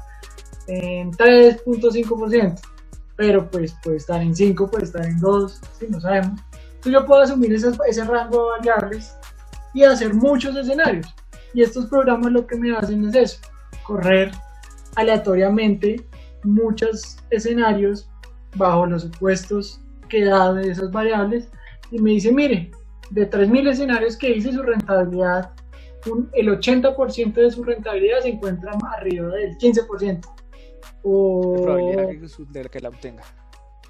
en 3.5%, pero pues puede estar en 5, puede estar en 2, si no sabemos. Entonces yo puedo asumir ese rango de variables y hacer muchos escenarios. Y estos programas lo que me hacen es eso, correr aleatoriamente muchos escenarios bajo los supuestos que da de esas variables y me dice, mire, de 3.000 escenarios que hice su rentabilidad, el 80% de su rentabilidad se encuentra arriba del 15%. La probabilidad de que la obtenga.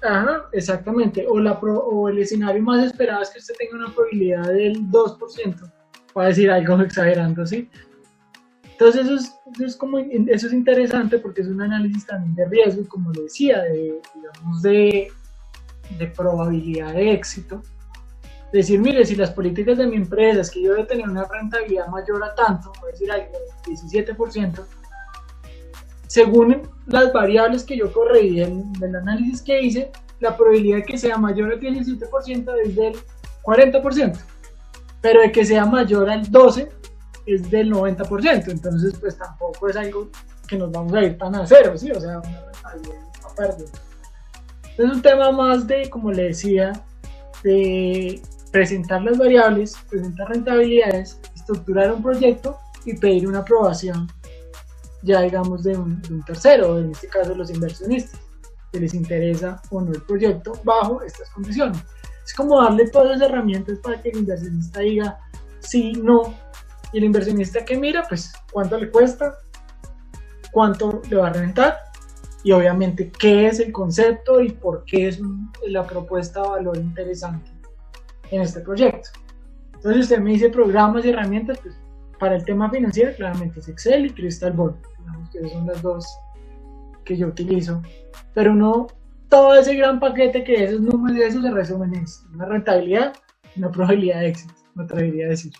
Ajá, exactamente. O el escenario más esperado es que usted tenga una probabilidad del 2%, para decir algo exagerando, ¿sí? Entonces eso es interesante porque es un análisis también de riesgo y como le decía, digamos de probabilidad de éxito. Decir, mire, si las políticas de mi empresa es que yo debo tener una rentabilidad mayor a tanto, voy a decir algo, 17%, según las variables que yo corrí del análisis que hice, la probabilidad de que sea mayor al 17% es del 40%, pero de que sea mayor al 12% es del 90%, entonces pues tampoco es algo que nos vamos a ir tan a cero, ¿sí? O sea, una rentabilidad a pérdida. Es un tema más de, como le decía, de presentar las variables, presentar rentabilidades, estructurar un proyecto y pedir una aprobación, ya digamos de un tercero, en este caso los inversionistas, que les interesa o no el proyecto bajo estas condiciones. Es como darle todas las herramientas para que el inversionista diga sí, no, y el inversionista que mira, pues cuánto le cuesta, cuánto le va a rentar, y obviamente qué es el concepto y por qué es la propuesta de valor interesante en este proyecto. Entonces usted me dice programas y herramientas, pues para el tema financiero claramente es Excel y Crystal Ball, digamos que son las dos que yo utilizo, pero no todo ese gran paquete que esos números, eso se resumen en una rentabilidad, una probabilidad de éxito, me atrevería a decir.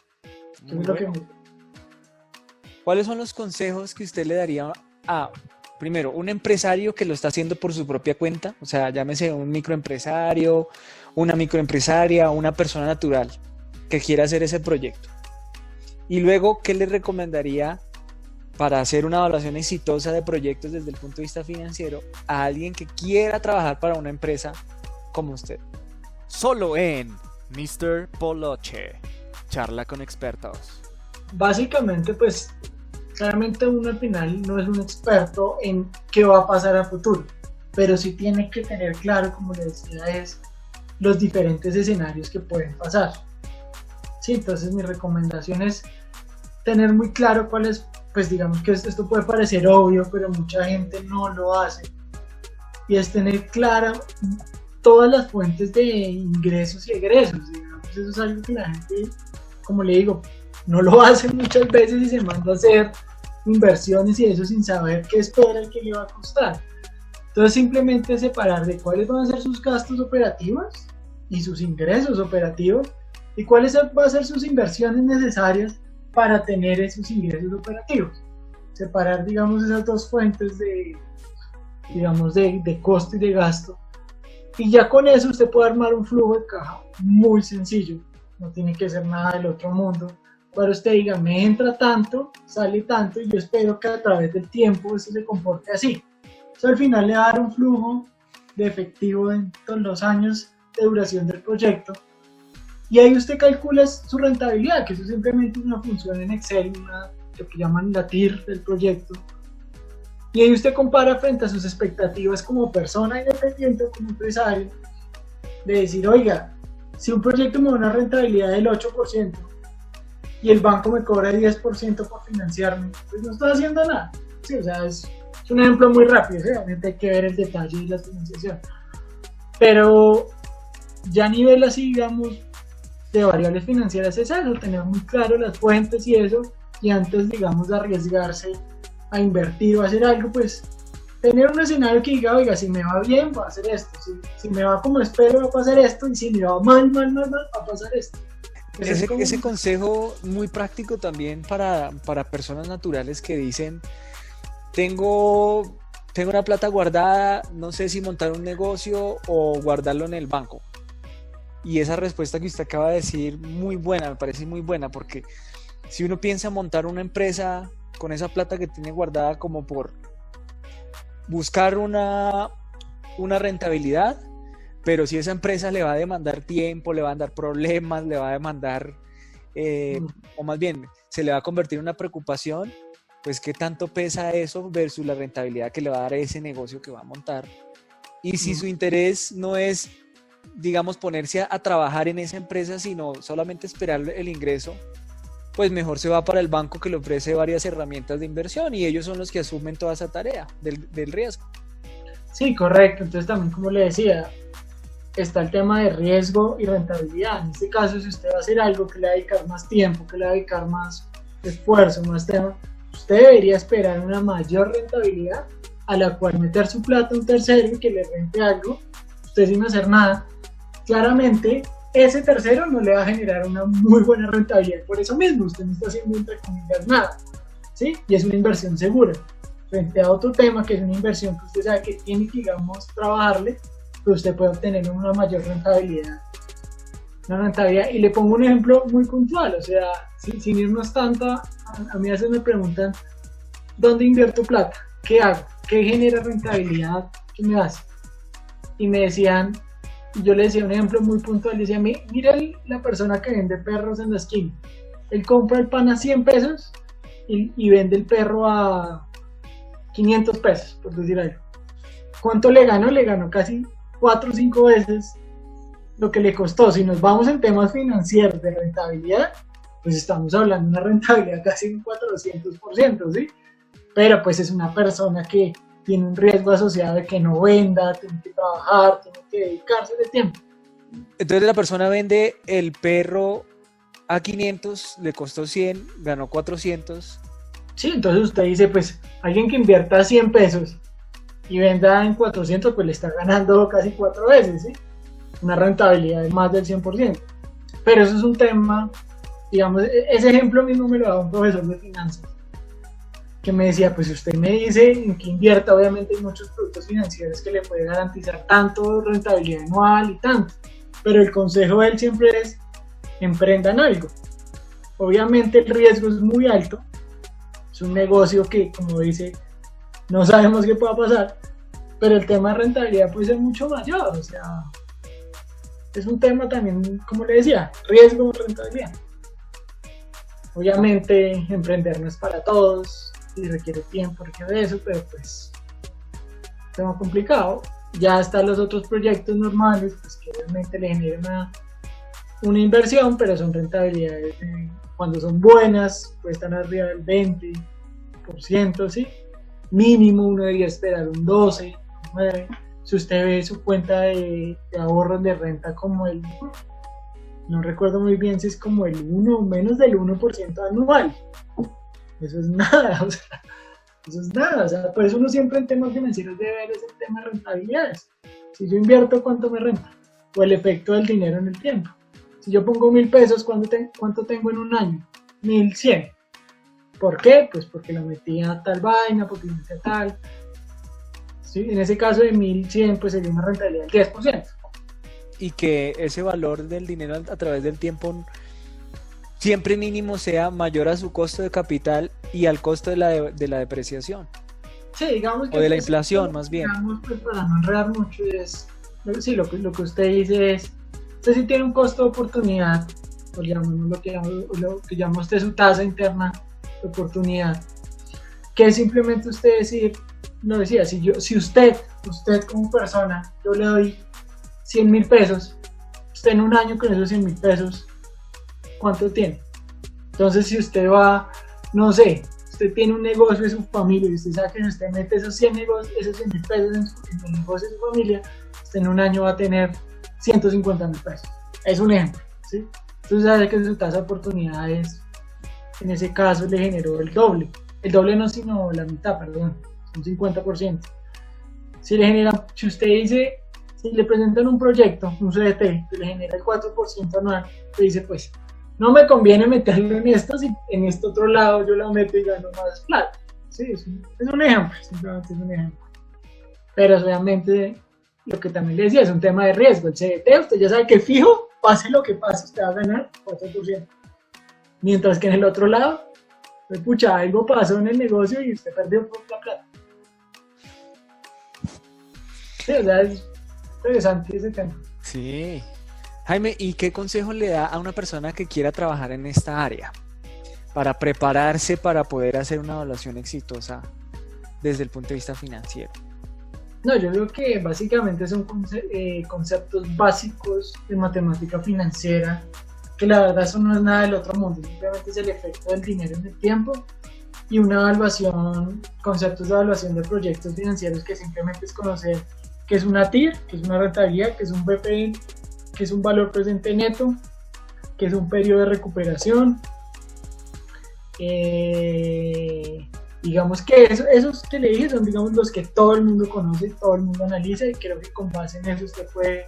¿Cuáles son los consejos que usted le daría a, primero, un empresario que lo está haciendo por su propia cuenta? O sea, llámese un microempresario, una microempresaria, una persona natural que quiera hacer ese proyecto. Y luego, ¿qué le recomendaría para hacer una evaluación exitosa de proyectos desde el punto de vista financiero a alguien que quiera trabajar para una empresa como usted? Solo en Mr. Poloche, charla con expertos. Básicamente, pues, claramente uno al final no es un experto en qué va a pasar a futuro, pero sí tiene que tener claro, como le decía, es los diferentes escenarios que pueden pasar. Sí, entonces mi recomendación es tener muy claro cuál es, pues digamos que esto puede parecer obvio, pero mucha gente no lo hace, y es tener clara todas las fuentes de ingresos y egresos. Digamos, eso es algo que la gente, como le digo, no lo hace muchas veces y se manda a hacer inversiones y eso sin saber qué espera y qué le va a costar. Entonces simplemente separar de cuáles van a ser sus gastos operativos y sus ingresos operativos y cuáles van a ser sus inversiones necesarias para tener esos ingresos operativos. Separar, digamos, esas dos fuentes de costo y de gasto. Y ya con eso usted puede armar un flujo de caja muy sencillo. No tiene que ser nada del otro mundo. Para usted diga, me entra tanto, sale tanto, y yo espero que a través del tiempo eso se comporte así. Eso al final le va a dar un flujo de efectivo en todos los años de duración del proyecto. Y ahí usted calcula su rentabilidad, que eso simplemente es una función en Excel, lo que llaman la TIR del proyecto. Y ahí usted compara frente a sus expectativas como persona independiente o como empresario, de decir, oiga, si un proyecto me da una rentabilidad del 8% y el banco me cobra 10% por financiarme, pues no estoy haciendo nada. Sí, o sea, es un ejemplo muy rápido, ¿sí? Obviamente hay que ver el detalle de la financiación. Pero ya a nivel así, digamos, de variables financieras es eso, tener muy claro las fuentes y eso, y antes, digamos, de arriesgarse a invertir o a hacer algo, pues tener un escenario que diga, oiga, si me va bien va a hacer esto, si me va como espero va a pasar esto, y si me va mal va a pasar esto. Ese consejo muy práctico también para personas naturales que dicen, tengo una plata guardada, no sé si montar un negocio o guardarlo en el banco. Y esa respuesta que usted acaba de decir, muy buena, me parece muy buena, porque si uno piensa montar una empresa con esa plata que tiene guardada como por buscar una rentabilidad, pero si esa empresa le va a demandar tiempo, le va a dar problemas, le va a demandar, o más bien, se le va a convertir en una preocupación, pues qué tanto pesa eso versus la rentabilidad que le va a dar ese negocio que va a montar. Y si su interés no es, digamos, ponerse a trabajar en esa empresa, sino solamente esperar el ingreso, pues mejor se va para el banco que le ofrece varias herramientas de inversión y ellos son los que asumen toda esa tarea del riesgo. Sí, correcto. Entonces también, como le decía, está el tema de riesgo y rentabilidad. En este caso, si usted va a hacer algo que le va a dedicar más tiempo, que le va a dedicar más esfuerzo, más tema, usted debería esperar una mayor rentabilidad a la cual meter su plata a un tercero y que le rente algo, usted sin hacer nada. Claramente, ese tercero no le va a generar una muy buena rentabilidad. Por eso mismo, usted no está haciendo entre comillas nada, ¿sí? Y es una inversión segura. Frente a otro tema que es una inversión que usted sabe que tiene que, digamos, trabajarle, pero usted puede obtener una mayor rentabilidad. Una rentabilidad, y le pongo un ejemplo muy puntual, o sea, sin irnos tanto, a mí a veces me preguntan, ¿dónde invierto plata? ¿Qué hago? ¿Qué genera rentabilidad? ¿Qué me hace? Y me decían, y yo le decía un ejemplo muy puntual, decía, mira la persona que vende perros en la esquina, él compra el pan a 100 pesos y vende el perro a 500 pesos, por decir algo. ¿Cuánto le ganó? Le ganó casi 4 o 5 veces lo que le costó. Si nos vamos en temas financieros de rentabilidad, pues estamos hablando de una rentabilidad casi un 400%, ¿sí? Pero pues es una persona que tiene un riesgo asociado de que no venda, tiene que trabajar, tiene que dedicarse de tiempo. Entonces la persona vende el perro a 500, le costó 100, ganó 400. Sí, entonces usted dice, pues alguien que invierta 100 pesos y venda en 400, pues le está ganando casi 4 veces, ¿sí? Una rentabilidad de más del 100%. Pero eso es un tema, digamos, ese ejemplo mismo me lo daba un profesor de finanzas, que me decía, pues si usted me dice en qué invierta, obviamente hay muchos productos financieros que le pueden garantizar tanto rentabilidad anual y tanto, pero el consejo de él siempre es, emprendan algo. Obviamente el riesgo es muy alto, es un negocio que, como dice, no sabemos qué pueda pasar, pero el tema de rentabilidad puede ser mucho mayor, o sea, es un tema también, como le decía, riesgo, rentabilidad. Obviamente emprender no es para todos y requiere tiempo, requiere eso, pero pues es un tema complicado. Ya están los otros proyectos normales, pues que obviamente le generan una inversión, pero son rentabilidades cuando son buenas, pues están arriba del 20%, ¿sí? Mínimo uno debería esperar un 12, un 9. Si usted ve su cuenta de ahorros de renta como no recuerdo muy bien si es como el 1 o menos del 1% anual, eso es nada, o sea, eso es nada, o sea, por eso uno siempre en temas financieros debe ver ese tema de rentabilidades. Si yo invierto, ¿cuánto me renta? O el efecto del dinero en el tiempo. Si yo pongo 1.000 pesos, ¿cuánto tengo en un año? 1.100. ¿Por qué? Pues porque lo metí a tal vaina, porque lo metí a tal. ¿Sí? En ese caso de 1.100, pues sería una rentabilidad del 10%. Y que ese valor del dinero a través del tiempo siempre mínimo sea mayor a su costo de capital y al costo de la depreciación. Sí, digamos que o de la pues, inflación, más bien. Digamos, pues, para no enredar mucho, sí, lo que usted dice es, usted sí tiene un costo de oportunidad, o digamos, lo que llama usted su tasa interna de oportunidad, que es simplemente usted decir, no decía, si usted como persona, yo le doy 100.000 pesos, usted en un año con esos 100.000 pesos, ¿cuánto tiene? Entonces si usted va, no sé, usted tiene un negocio de su familia y usted sabe que usted mete esos 100.000 pesos en el negocio de su familia, usted en un año va a tener 150.000 pesos. Es un ejemplo, ¿sí? Usted sabe que su tasa de oportunidad es, en ese caso le generó el doble no, sino la mitad, perdón, un 50%. Si usted dice, si le presentan un proyecto, un CDT, que le genera el 4% anual, usted dice, pues, no me conviene meterlo en esto, si en este otro lado yo lo meto y gano más plata. Sí, es un ejemplo, simplemente es un ejemplo. Pero obviamente, lo que también le decía, es un tema de riesgo. El CDT, usted ya sabe que fijo, pase lo que pase, usted va a ganar 4%. Mientras que en el otro lado, pues pucha, algo pasó en el negocio y usted perdió la plata. Sí, o sea, es interesante ese tema. Sí. Jaime, ¿y qué consejo le da a una persona que quiera trabajar en esta área para prepararse para poder hacer una evaluación exitosa desde el punto de vista financiero? No, yo creo que básicamente son conceptos básicos de matemática financiera, que la verdad eso no es nada del otro mundo, simplemente es el efecto del dinero en el tiempo y una evaluación, conceptos de evaluación de proyectos financieros, que simplemente es conocer qué es una TIR, qué es una rentabilidad, qué es un BPI, qué es un valor presente neto, qué es un periodo de recuperación, Digamos que esos que le dije son, digamos, los que todo el mundo conoce, todo el mundo analiza, y creo que con base en eso usted puede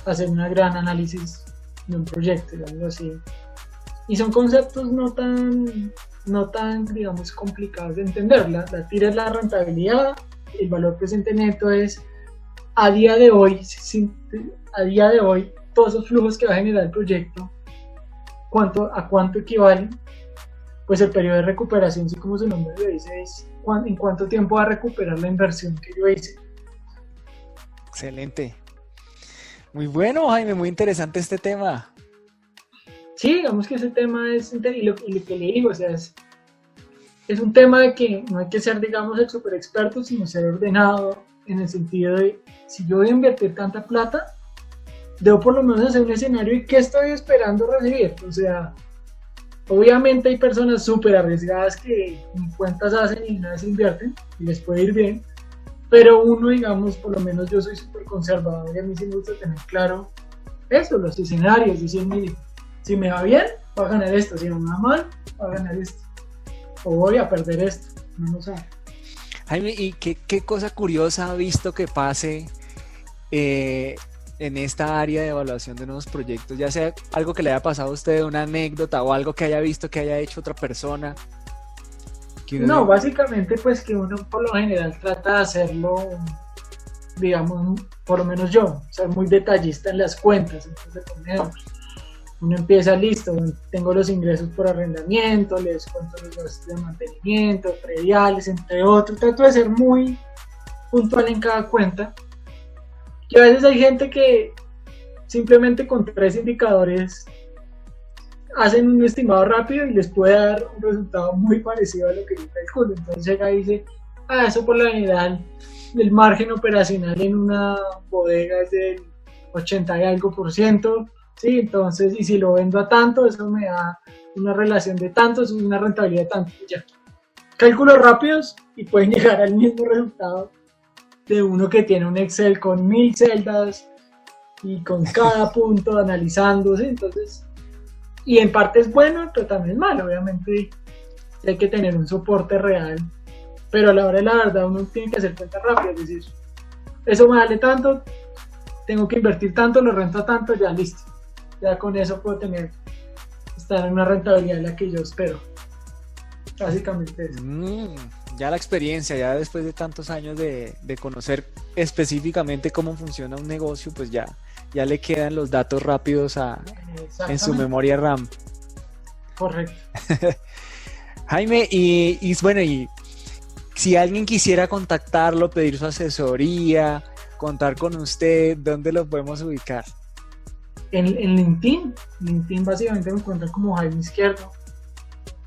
hacer un gran análisis de un proyecto, digamos así. Y son conceptos no tan, digamos, complicados de entender. La tira es la rentabilidad, el valor presente neto es a día de hoy, todos esos flujos que va a generar el proyecto, a cuánto equivalen. Pues el periodo de recuperación, sí, como su nombre lo dice, es en cuánto tiempo va a recuperar la inversión que yo hice. Excelente. Muy bueno, Jaime, muy interesante este tema. Sí, digamos que ese tema es, y lo que le digo, o sea, es un tema de que no hay que ser, digamos, el super experto, sino ser ordenado, en el sentido de, si yo voy a invertir tanta plata, debo por lo menos hacer un escenario y qué estoy esperando recibir. O sea, obviamente hay personas súper arriesgadas que ni cuentas hacen y nada se invierten y les puede ir bien, pero uno, digamos, por lo menos yo soy súper conservador y a mí sí me gusta tener claro eso, los escenarios, decir, mire, si me va bien, va a ganar esto, si me va mal, va a ganar esto, o voy a perder esto, no lo sabe. Jaime, ¿y qué cosa curiosa ha visto que pase en esta área de evaluación de nuevos proyectos? Ya sea algo que le haya pasado a usted, una anécdota o algo que haya visto que haya hecho otra persona. No, básicamente pues que uno por lo general trata de hacerlo, digamos, por lo menos yo, ser muy detallista en las cuentas. Entonces, por ejemplo, uno empieza, listo, tengo los ingresos por arrendamiento, les cuento los gastos de mantenimiento, prediales, entre otros. Trato de ser muy puntual en cada cuenta. Y a veces hay gente que simplemente con 3 indicadores hacen un estimado rápido y les puede dar un resultado muy parecido a lo que yo calculo. Entonces llega y dice, eso por lo general, el margen operacional en una bodega es del 80 y algo %, ¿sí? Entonces, y si lo vendo a tanto, eso me da una relación de tanto, es una rentabilidad de tanto. Ya. Cálculos rápidos y pueden llegar al mismo resultado de uno que tiene un Excel con 1000 celdas y con cada punto analizándose. Entonces, y en parte es bueno, pero también es malo. Obviamente hay que tener un soporte real, pero a la hora de la verdad uno tiene que hacer cuentas rápidas, es decir, eso me vale tanto, tengo que invertir tanto, lo rento a tanto, ya listo, ya con eso puedo estar en una rentabilidad en la que yo espero, básicamente eso. Ya la experiencia, ya después de tantos años de conocer específicamente cómo funciona un negocio, pues ya le quedan los datos rápidos en su memoria RAM. Correcto. Jaime, y bueno, y si alguien quisiera contactarlo, pedir su asesoría, contar con usted, ¿dónde lo podemos ubicar? En LinkedIn básicamente me encuentran como Jaime Izquierdo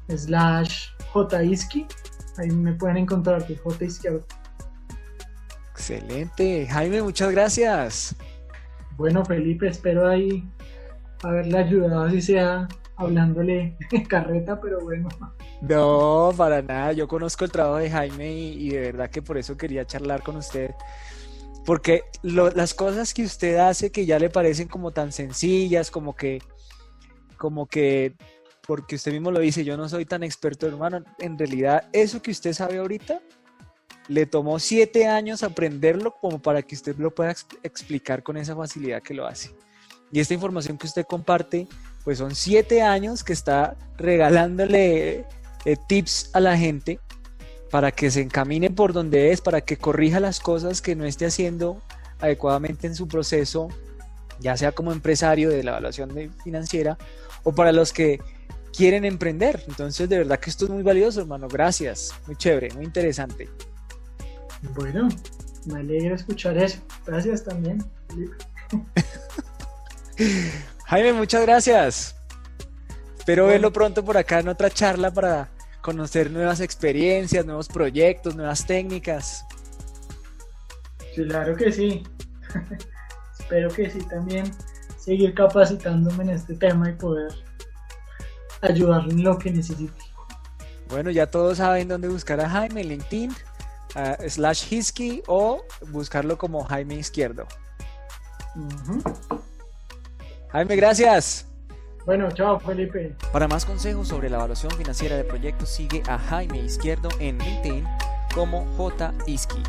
/JIzqui, ahí me pueden encontrar de J Izquierdo. Excelente, Jaime, muchas gracias. Bueno, Felipe, espero ahí haberle ayudado, así sea hablándole carreta, pero bueno. No, para nada, yo conozco el trabajo de Jaime y de verdad que por eso quería charlar con usted, porque las cosas que usted hace que ya le parecen como tan sencillas, como que, porque usted mismo lo dice, yo no soy tan experto, hermano, en realidad eso que usted sabe ahorita, le tomó 7 años aprenderlo como para que usted lo pueda explicar con esa facilidad que lo hace. Y esta información que usted comparte, pues son 7 años que está regalándole tips a la gente para que se encamine por donde es, para que corrija las cosas que no esté haciendo adecuadamente en su proceso, ya sea como empresario de la evaluación financiera o para los que quieren emprender. Entonces, de verdad que esto es muy valioso, hermano. Gracias. Muy chévere, muy interesante. Bueno, me alegra escuchar eso. Gracias también, Felipe. Jaime, muchas gracias. Espero verlo pronto por acá en otra charla para conocer nuevas experiencias, nuevos proyectos, nuevas técnicas. Claro que sí. Espero que sí también seguir capacitándome en este tema y poder ayudarle en lo que necesite. Bueno, ya todos saben dónde buscar a Jaime en LinkedIn, /Izqui o buscarlo como Jaime Izquierdo. Jaime, gracias. Bueno, chao Felipe. Para más consejos sobre la evaluación financiera de proyectos, sigue a Jaime Izquierdo en LinkedIn como J. Iski.